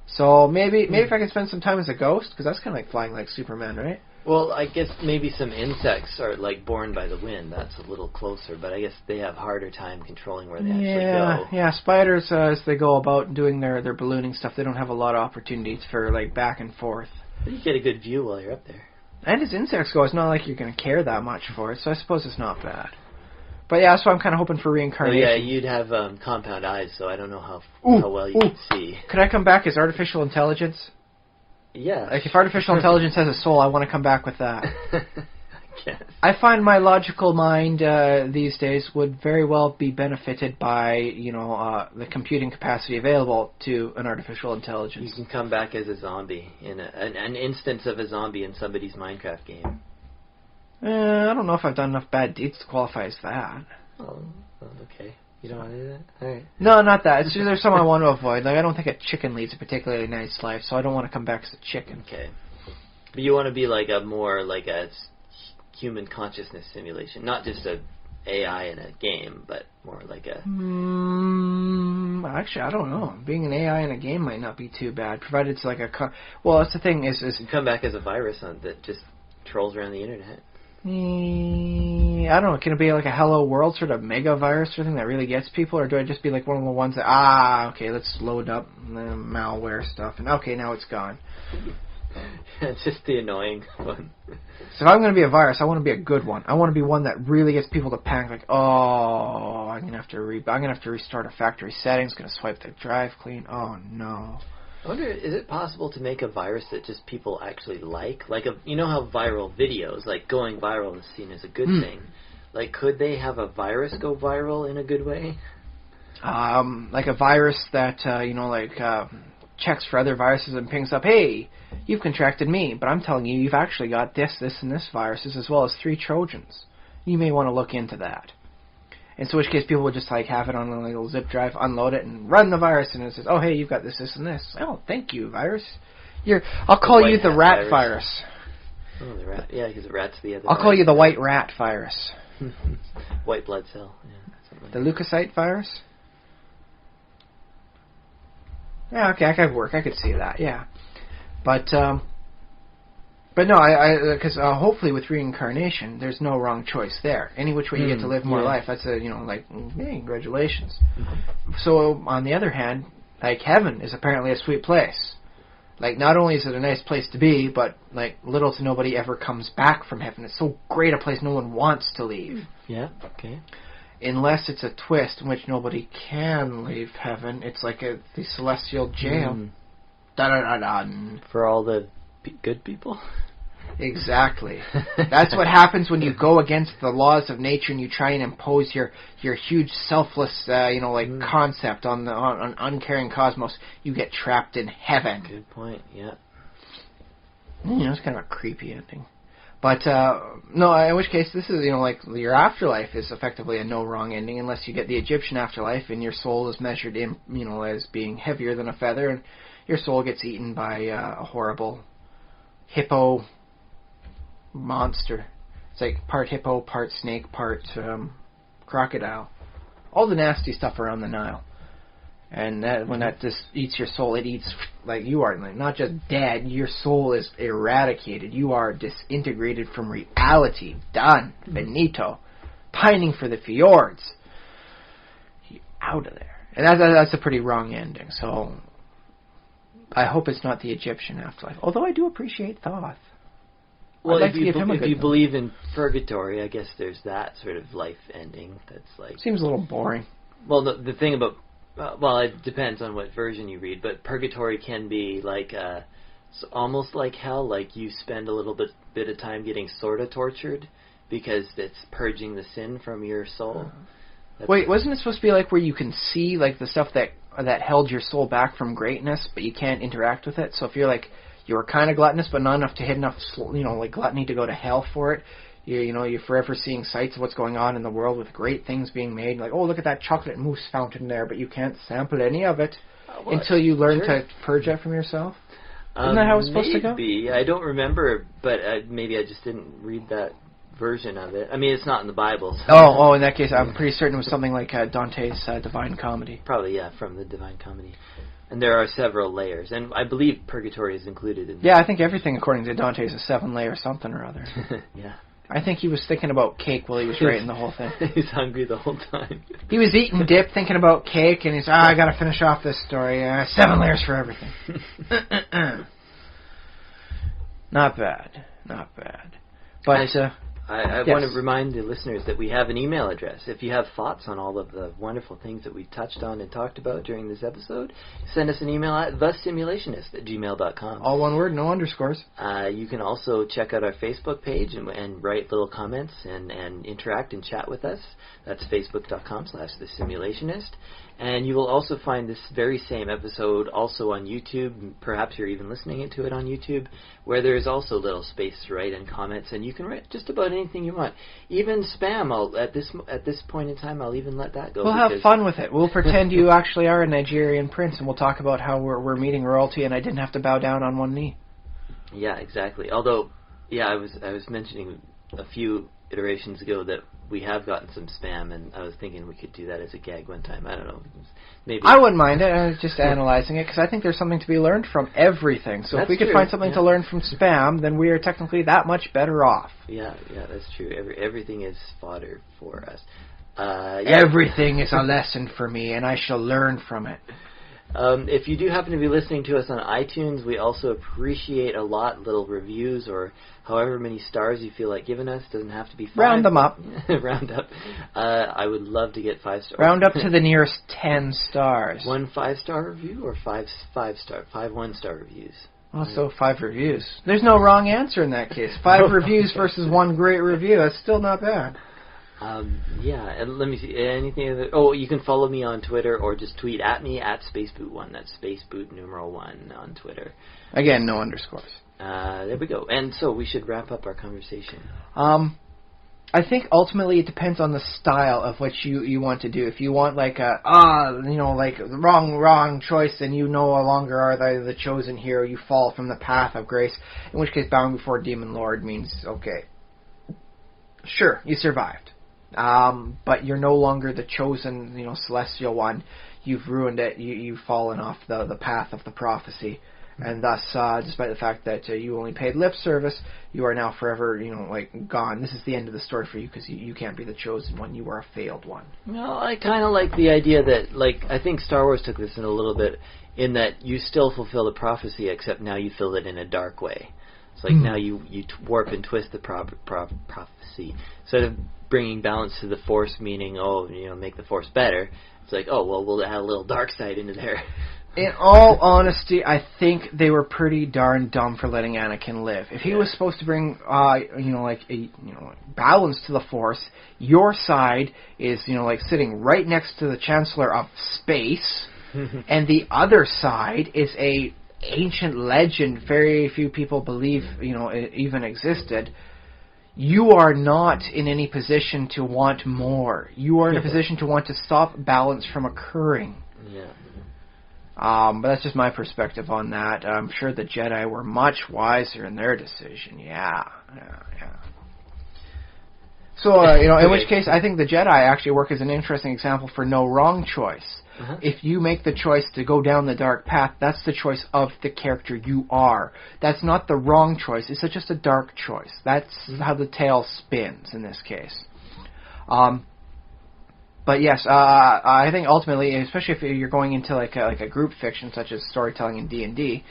So maybe if I can spend some time as a ghost, because that's kind of like flying like Superman, right? Well, I guess maybe some insects are born by the wind. That's a little closer, but I guess they have harder time controlling where they actually go. Yeah, spiders, as they go about doing their ballooning stuff, they don't have a lot of opportunities for back and forth. But you get a good view while you're up there. And as insects go, it's not like you're going to care that much for it, so I suppose it's not bad. But yeah, so I'm kind of hoping for reincarnation. Yeah, you'd have compound eyes, so I don't know how well you could see. Could I come back as artificial intelligence? Yeah. If artificial intelligence has a soul, I want to come back with that. Yes. I find my logical mind these days would very well be benefited by, the computing capacity available to an artificial intelligence. You can come back as a zombie, in an instance of a zombie in somebody's Minecraft game. I don't know if I've done enough bad deeds to qualify as that. Oh, okay. You don't want to do that? All right. No, not that. It's just there's some I want to avoid. I don't think a chicken leads a particularly nice life, so I don't want to come back as a chicken. Okay. But you want to be a human consciousness simulation, not just a AI in a game, but more like a... Actually, I don't know. Being an AI in a game might not be too bad, provided it's like a... Well, that's the thing is... You come back as a virus that just trolls around the internet. I don't know. Can it be like a Hello World sort of mega virus or thing that really gets people, or do I just be like one of the ones that okay, let's load up the malware stuff, and okay, now it's gone. It's just the annoying one. So if I'm going to be a virus, I want to be a good one. I want to be one that really gets people to panic, I'm going to have to restart a factory settings. Going to swipe the drive clean. Oh no. I wonder, is it possible to make a virus that just people actually like? You know how viral videos, going viral is seen as a good thing. Could they have a virus go viral in a good way? Like a virus that, checks for other viruses and pings up, hey, you've contracted me, but I'm telling you, you've actually got this, and this viruses, as well as 3 Trojans. You may want to look into that. In which case, people would just have it on a little zip drive, unload it, and run the virus, and it says, "Oh, hey, you've got this, and this." Oh, thank you, virus. I'll call you the rat virus. Oh, the rat. Yeah, because the rat's the other. I'll call you the white rat virus. White blood cell. Yeah. The leukocyte virus. Yeah, okay, I could work. I could see that. Yeah, but no, because hopefully with reincarnation, there's no wrong choice there. Any which way you get to live more life, that's hey, congratulations. Mm-hmm. So on the other hand, heaven is apparently a sweet place. Not only is it a nice place to be, but little to nobody ever comes back from heaven. It's so great a place no one wants to leave. Yeah. Okay. Unless it's a twist in which nobody can leave heaven. It's like the celestial jail. For all the good people. Exactly. That's what happens when you go against the laws of nature and you try and impose your huge selfless, concept on uncaring cosmos. You get trapped in heaven. Good point. Yeah. It's kind of a creepy ending. But, no, in which case, this is, like, your afterlife is effectively a no-wrong ending unless you get the Egyptian afterlife and your soul is measured in, as being heavier than a feather, and your soul gets eaten by a horrible hippo monster. It's like part hippo, part snake, part crocodile. All the nasty stuff around the Nile. And when that just eats your soul, it eats, like, you are not just dead, your soul is eradicated. You are disintegrated from reality. Done. Finito. Pining for the fjords. You're out of there. And that's a pretty wrong ending, so I hope it's not the Egyptian afterlife. Although I do appreciate Thoth. Well, if you believe in purgatory, I guess there's that sort of life ending that's like... Seems a little boring. Well, the thing about... well, it depends on what version you read, but purgatory can be like almost like hell. Like you spend a little bit of time getting sort of tortured because it's purging the sin from your soul. Wait, wasn't it supposed to be like where you can see like the stuff that held your soul back from greatness, but you can't interact with it? So if you're like you were kind of gluttonous, but not enough to hit enough, like gluttony to go to hell for it. You're forever seeing sights of what's going on in the world with great things being made. Like, oh, look at that chocolate mousse fountain there, but you can't sample any of it until you learn to purge it from yourself. Isn't that how it's supposed to go? Maybe. I don't remember, but maybe I just didn't read that version of it. I mean, it's not in the Bible. So oh, in that case, I'm pretty certain it was something like Dante's Divine Comedy. Probably, yeah, from the Divine Comedy. And there are several layers, and I believe purgatory is included in Yeah, I think everything, according to Dante, is a 7-layer something or other. Yeah. I think he was thinking about cake while he was writing the whole thing. He was hungry the whole time. He was eating dip, thinking about cake, and he's, I gotta finish off this story. 7 layers for everything. Not bad. But, I want to remind the listeners that we have an email address. If you have thoughts on all of the wonderful things that we've touched on and talked about during this episode, send us an email at thesimulationist@gmail.com. All one word, no underscores. You can also check out our Facebook page and write little comments and interact and chat with us. That's facebook.com/thesimulationist. And you will also find this very same episode also on YouTube. Perhaps you're even listening to it on YouTube, where there is also little space to write and comments, and you can write just about anything you want. Even spam. At this point in time, I'll even let that go. We'll have fun with it. We'll pretend you actually are a Nigerian prince, and we'll talk about how we're meeting royalty, and I didn't have to bow down on one knee. Yeah, exactly. Although, yeah, I was mentioning a few iterations ago that we have gotten some spam, and I was thinking we could do that as a gag one time. I don't know. Maybe I wouldn't mind it. I was just analyzing it because I think there's something to be learned from everything. So if we could find something to learn from spam, then we are technically that much better off. Yeah, that's true. Everything is fodder for us. Everything is a lesson for me, and I shall learn from it. If you do happen to be listening to us on iTunes, we also appreciate a lot little reviews or however many stars you feel like giving us. Doesn't have to be 5. Round them up. Round up. I would love to get 5 stars. Round up to the nearest 10 stars. 1 5-star review or 5 1-star reviews? Also 5 reviews. There's no wrong answer in that case. 5 reviews versus 1 great review. That's still not bad. Yeah, and let me see, anything other... Oh, you can follow me on Twitter or just tweet at me at SpaceBoot1. That's SpaceBoot1 on Twitter. Again, no underscores. There we go. And so we should wrap up our conversation. I think ultimately it depends on the style of what you want to do. If you want like wrong choice, then you no longer are the chosen hero. You fall from the path of grace. In which case, bowing before Demon Lord means, okay, sure, you survived. But you're no longer the chosen, celestial one. You've ruined it. You've fallen off the path of the prophecy. And thus, despite the fact that you only paid lip service, you are now forever, gone. This is the end of the story for you because you can't be the chosen one. You are a failed one. No, I kind of like the idea that, I think Star Wars took this in a little bit, in that you still fulfill the prophecy, except now you fill it in a dark way. It's like now you warp and twist the prophecy. Instead of bringing balance to the Force, meaning, make the Force better, it's like, we'll add a little dark side into there. In all honesty, I think they were pretty darn dumb for letting Anakin live. If he was supposed to bring, balance to the Force, your side is, sitting right next to the Chancellor of Space, and the other side is a ancient legend very few people believe, it even existed, you are not in any position to want more. You are in a position to want to stop balance from occurring. Yeah. But that's just my perspective on that. I'm sure the Jedi were much wiser in their decision. Yeah. So, in which case, I think the Jedi actually work as an interesting example for no wrong choice. Uh-huh. If you make the choice to go down the dark path, that's the choice of the character you are. That's not the wrong choice. It's just a dark choice. That's how the tale spins in this case. But yes, I think ultimately, especially if you're going into like a group fiction such as storytelling in D&D,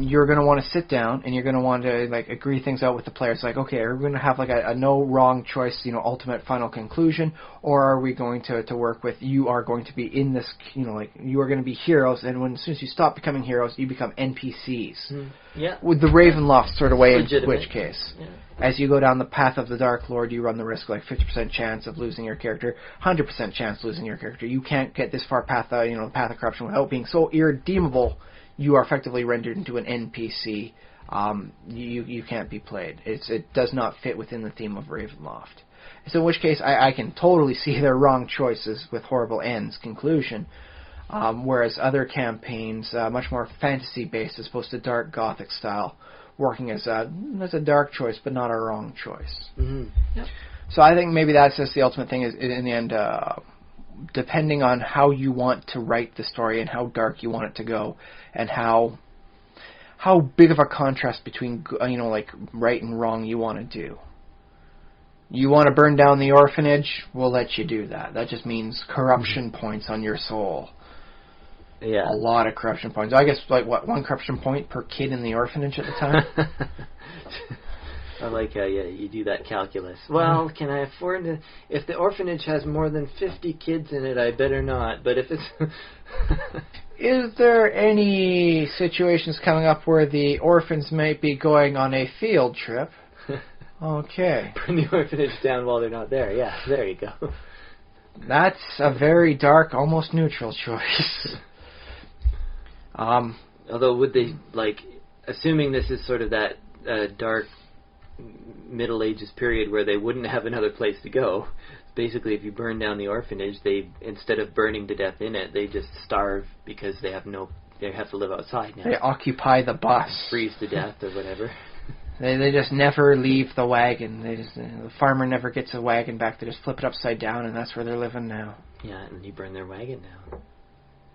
you're going to want to sit down and you're going to want to agree things out with the players. Like, okay, are we going to have a no wrong choice, ultimate final conclusion, or are we going to work with you are going to be in this, you are going to be heroes, and as soon as you stop becoming heroes, you become NPCs. Yeah. With the Ravenloft sort of way, in which case. Yeah. As you go down the path of the Dark Lord, you run the risk 50% chance of losing your character, 100% chance of losing your character. You can't get this far path, the path of corruption without being so irredeemable. You are effectively rendered into an NPC. You can't be played. It does not fit within the theme of Ravenloft. So in which case, I can totally see their wrong choices with horrible ends conclusion. Whereas other campaigns, much more fantasy-based as opposed to dark gothic style, working as a dark choice, but not a wrong choice. Mm-hmm. Yep. So I think maybe that's just the ultimate thing is in the end, depending on how you want to write the story and how dark you want it to go, and how big of a contrast between right and wrong you want to do. You want to burn down the orphanage? We'll let you do that. That just means corruption points on your soul. Yeah. A lot of corruption points. I guess, one corruption point per kid in the orphanage at the time? I like how you do that calculus. Well, can I afford to... If the orphanage has more than 50 kids in it, I better not. But if it's... Is there any situations coming up where the orphans might be going on a field trip? Okay. Burn the orphanage down while they're not there. Yeah, there you go. That's a very dark, almost neutral choice. Although, would they, assuming this is sort of that dark Middle Ages period where they wouldn't have another place to go, basically if you burn down the orphanage, they, instead of burning to death in it, they just starve because they have to live outside now. They occupy the bus. Freeze to death or whatever. They just never leave the wagon. The farmer never gets a wagon back. They just flip it upside down, and that's where they're living now. Yeah, and you burn their wagon down.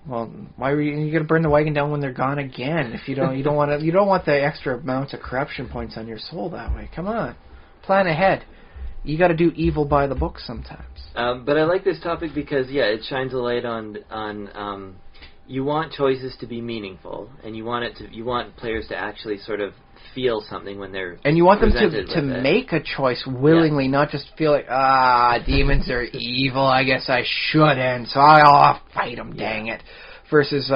Well, why were you going to burn the wagon down when they're gone again? If you don't want the extra amounts of corruption points on your soul that way. Come on, plan ahead. You got to do evil by the book sometimes. But I like this topic because it shines a light on you want choices to be meaningful, and you want players to actually sort of feel something when they're and you want them to make a choice willingly, not just feel like demons are evil. I guess I shouldn't, so I'll fight them. Dang it! Versus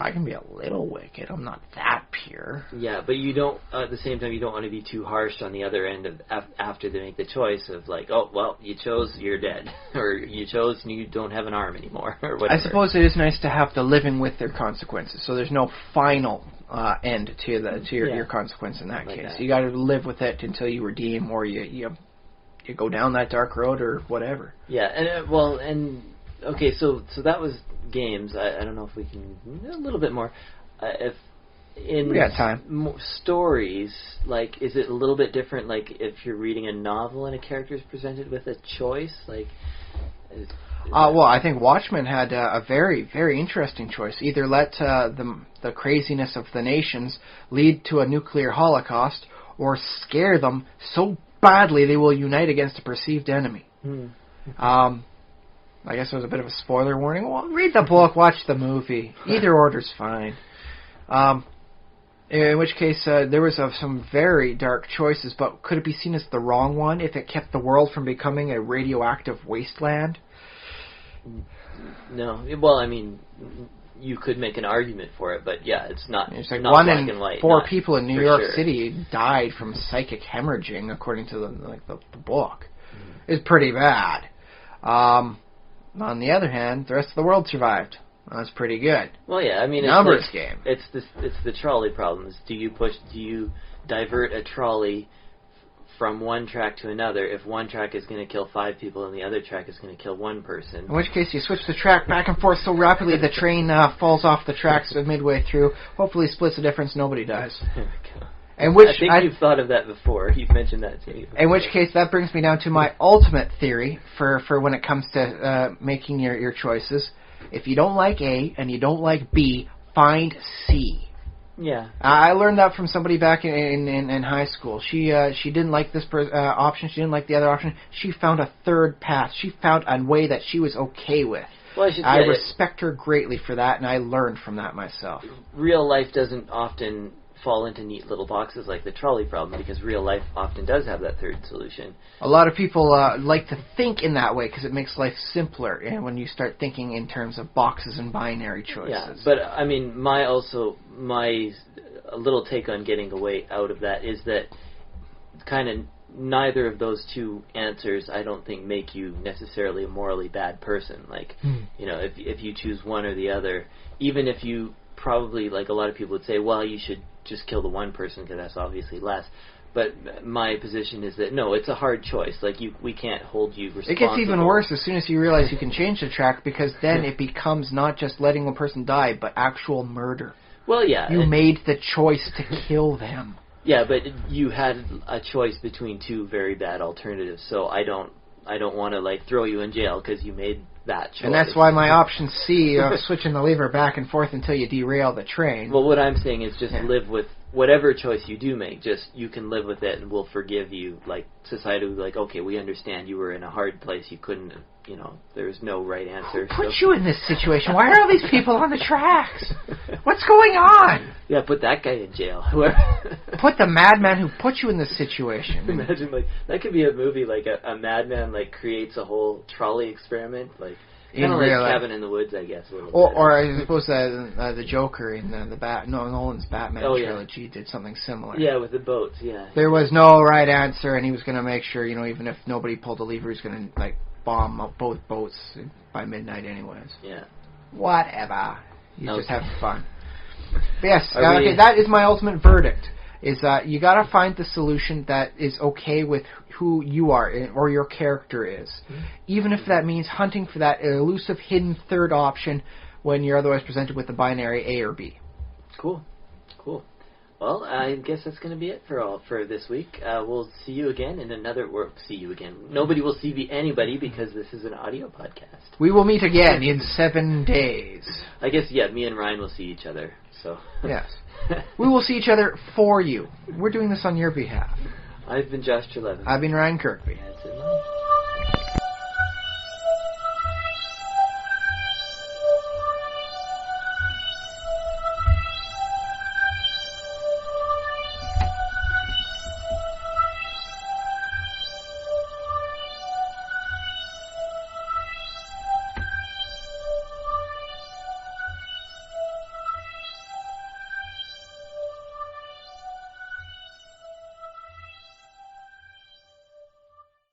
I can be a little wicked. I'm not that pure. Yeah, but you don't. At the same time, you don't want to be too harsh on the other end of after they make the choice of oh well, you chose, you're dead, or you chose and you don't have an arm anymore, or whatever. I suppose it is nice to have the living with their consequences, so there's no final end to your consequence in that case. That. You got to live with it until you redeem, or you go down that dark road, or whatever. Yeah, and okay, so that was games. I don't know if we can a little bit more. If in we got time. Stories, is it a little bit different? If you're reading a novel and a character is presented with a choice, well, I think Watchmen had a very, very interesting choice. Either let the craziness of the nations lead to a nuclear holocaust, or scare them so badly they will unite against a perceived enemy. I guess it was a bit of a spoiler warning. Well, read the book, watch the movie. Either order's fine. In which case, there was some very dark choices, but could it be seen as the wrong one if it kept the world from becoming a radioactive wasteland? No. Well, I mean, you could make an argument for it, but yeah, it's not. It's like not one black in and white, 4 people in New York sure. City died from psychic hemorrhaging, according to the book. It's pretty bad. On the other hand, the rest of the world survived. That's pretty good. Well, yeah, I mean, Numbers it's game. It's the trolley problems. Do you divert a trolley from one track to another if one track is going to kill 5 people and the other track is going to kill 1 person? In which case, you switch the track back and forth so rapidly the train falls off the tracks midway through. Hopefully, splits the difference. Nobody dies. There we go. I think you've thought of that before. You've mentioned that to me before. In which case, that brings me down to my ultimate theory for when it comes to making your choices. If you don't like A and you don't like B, find C. Yeah. I learned that from somebody back in high school. She didn't like this option. She didn't like the other option. She found a third path. She found a way that she was okay with. Well, I respect her greatly for that, and I learned from that myself. Real life doesn't often fall into neat little boxes like the trolley problem, because real life often does have that third solution. A lot of people like to think in that way because it makes life simpler, and when you start thinking in terms of boxes and binary choices. Yeah, but I mean, my little take on getting away out of that is that kind of neither of those two answers, I don't think, make you necessarily a morally bad person. Like, you know, if you choose one or the other, even if you probably, like a lot of people would say, well, you should just kill the one person because that's obviously less. But my position is that, no, it's a hard choice. Like, we can't hold you responsible. It gets even worse as soon as you realize you can change the track, because then it becomes not just letting one person die, but actual murder. Well, yeah. You made the choice to kill them. Yeah, but you had a choice between 2 very bad alternatives, so I don't want to, like, throw you in jail because you made that choice. And that's why my option C of switching the lever back and forth until you derail the train. Well, what I'm saying is just live with whatever choice you do make. Just, you can live with it and we'll forgive you. Like, society will be like, okay, we understand you were in a hard place. You couldn't, you know, there's no right answer. Who put you in this situation? Why are all these people on the tracks? What's going on? Yeah, put that guy in jail. Put the madman who put you in this situation. Imagine, like, that could be a movie, like a madman, like, creates a whole trolley experiment, like, kind of like Cabin in the Woods, I guess. Or I suppose the Joker in Nolan's Batman trilogy did something similar. Yeah, with the boats, yeah. There was no right answer, and he was going to make sure, you know, even if nobody pulled the lever, he was going to, like, bomb up both boats by midnight anyways. Yeah. Whatever. You just have fun. But yes, okay, that is my ultimate verdict. Is you got to find the solution that is okay with who you are or your character is, even if that means hunting for that elusive hidden third option when you're otherwise presented with the binary A or B. Cool. Well, I guess that's going to be it for this week. We'll see you again in another. Or see you again. Nobody will see anybody because this is an audio podcast. We will meet again in 7 days. I guess, yeah, me and Ryan will see each other. So yes, we will see each other for you. We're doing this on your behalf. I've been Josh Trelevin. I've been Ryan Kirkby. That's it.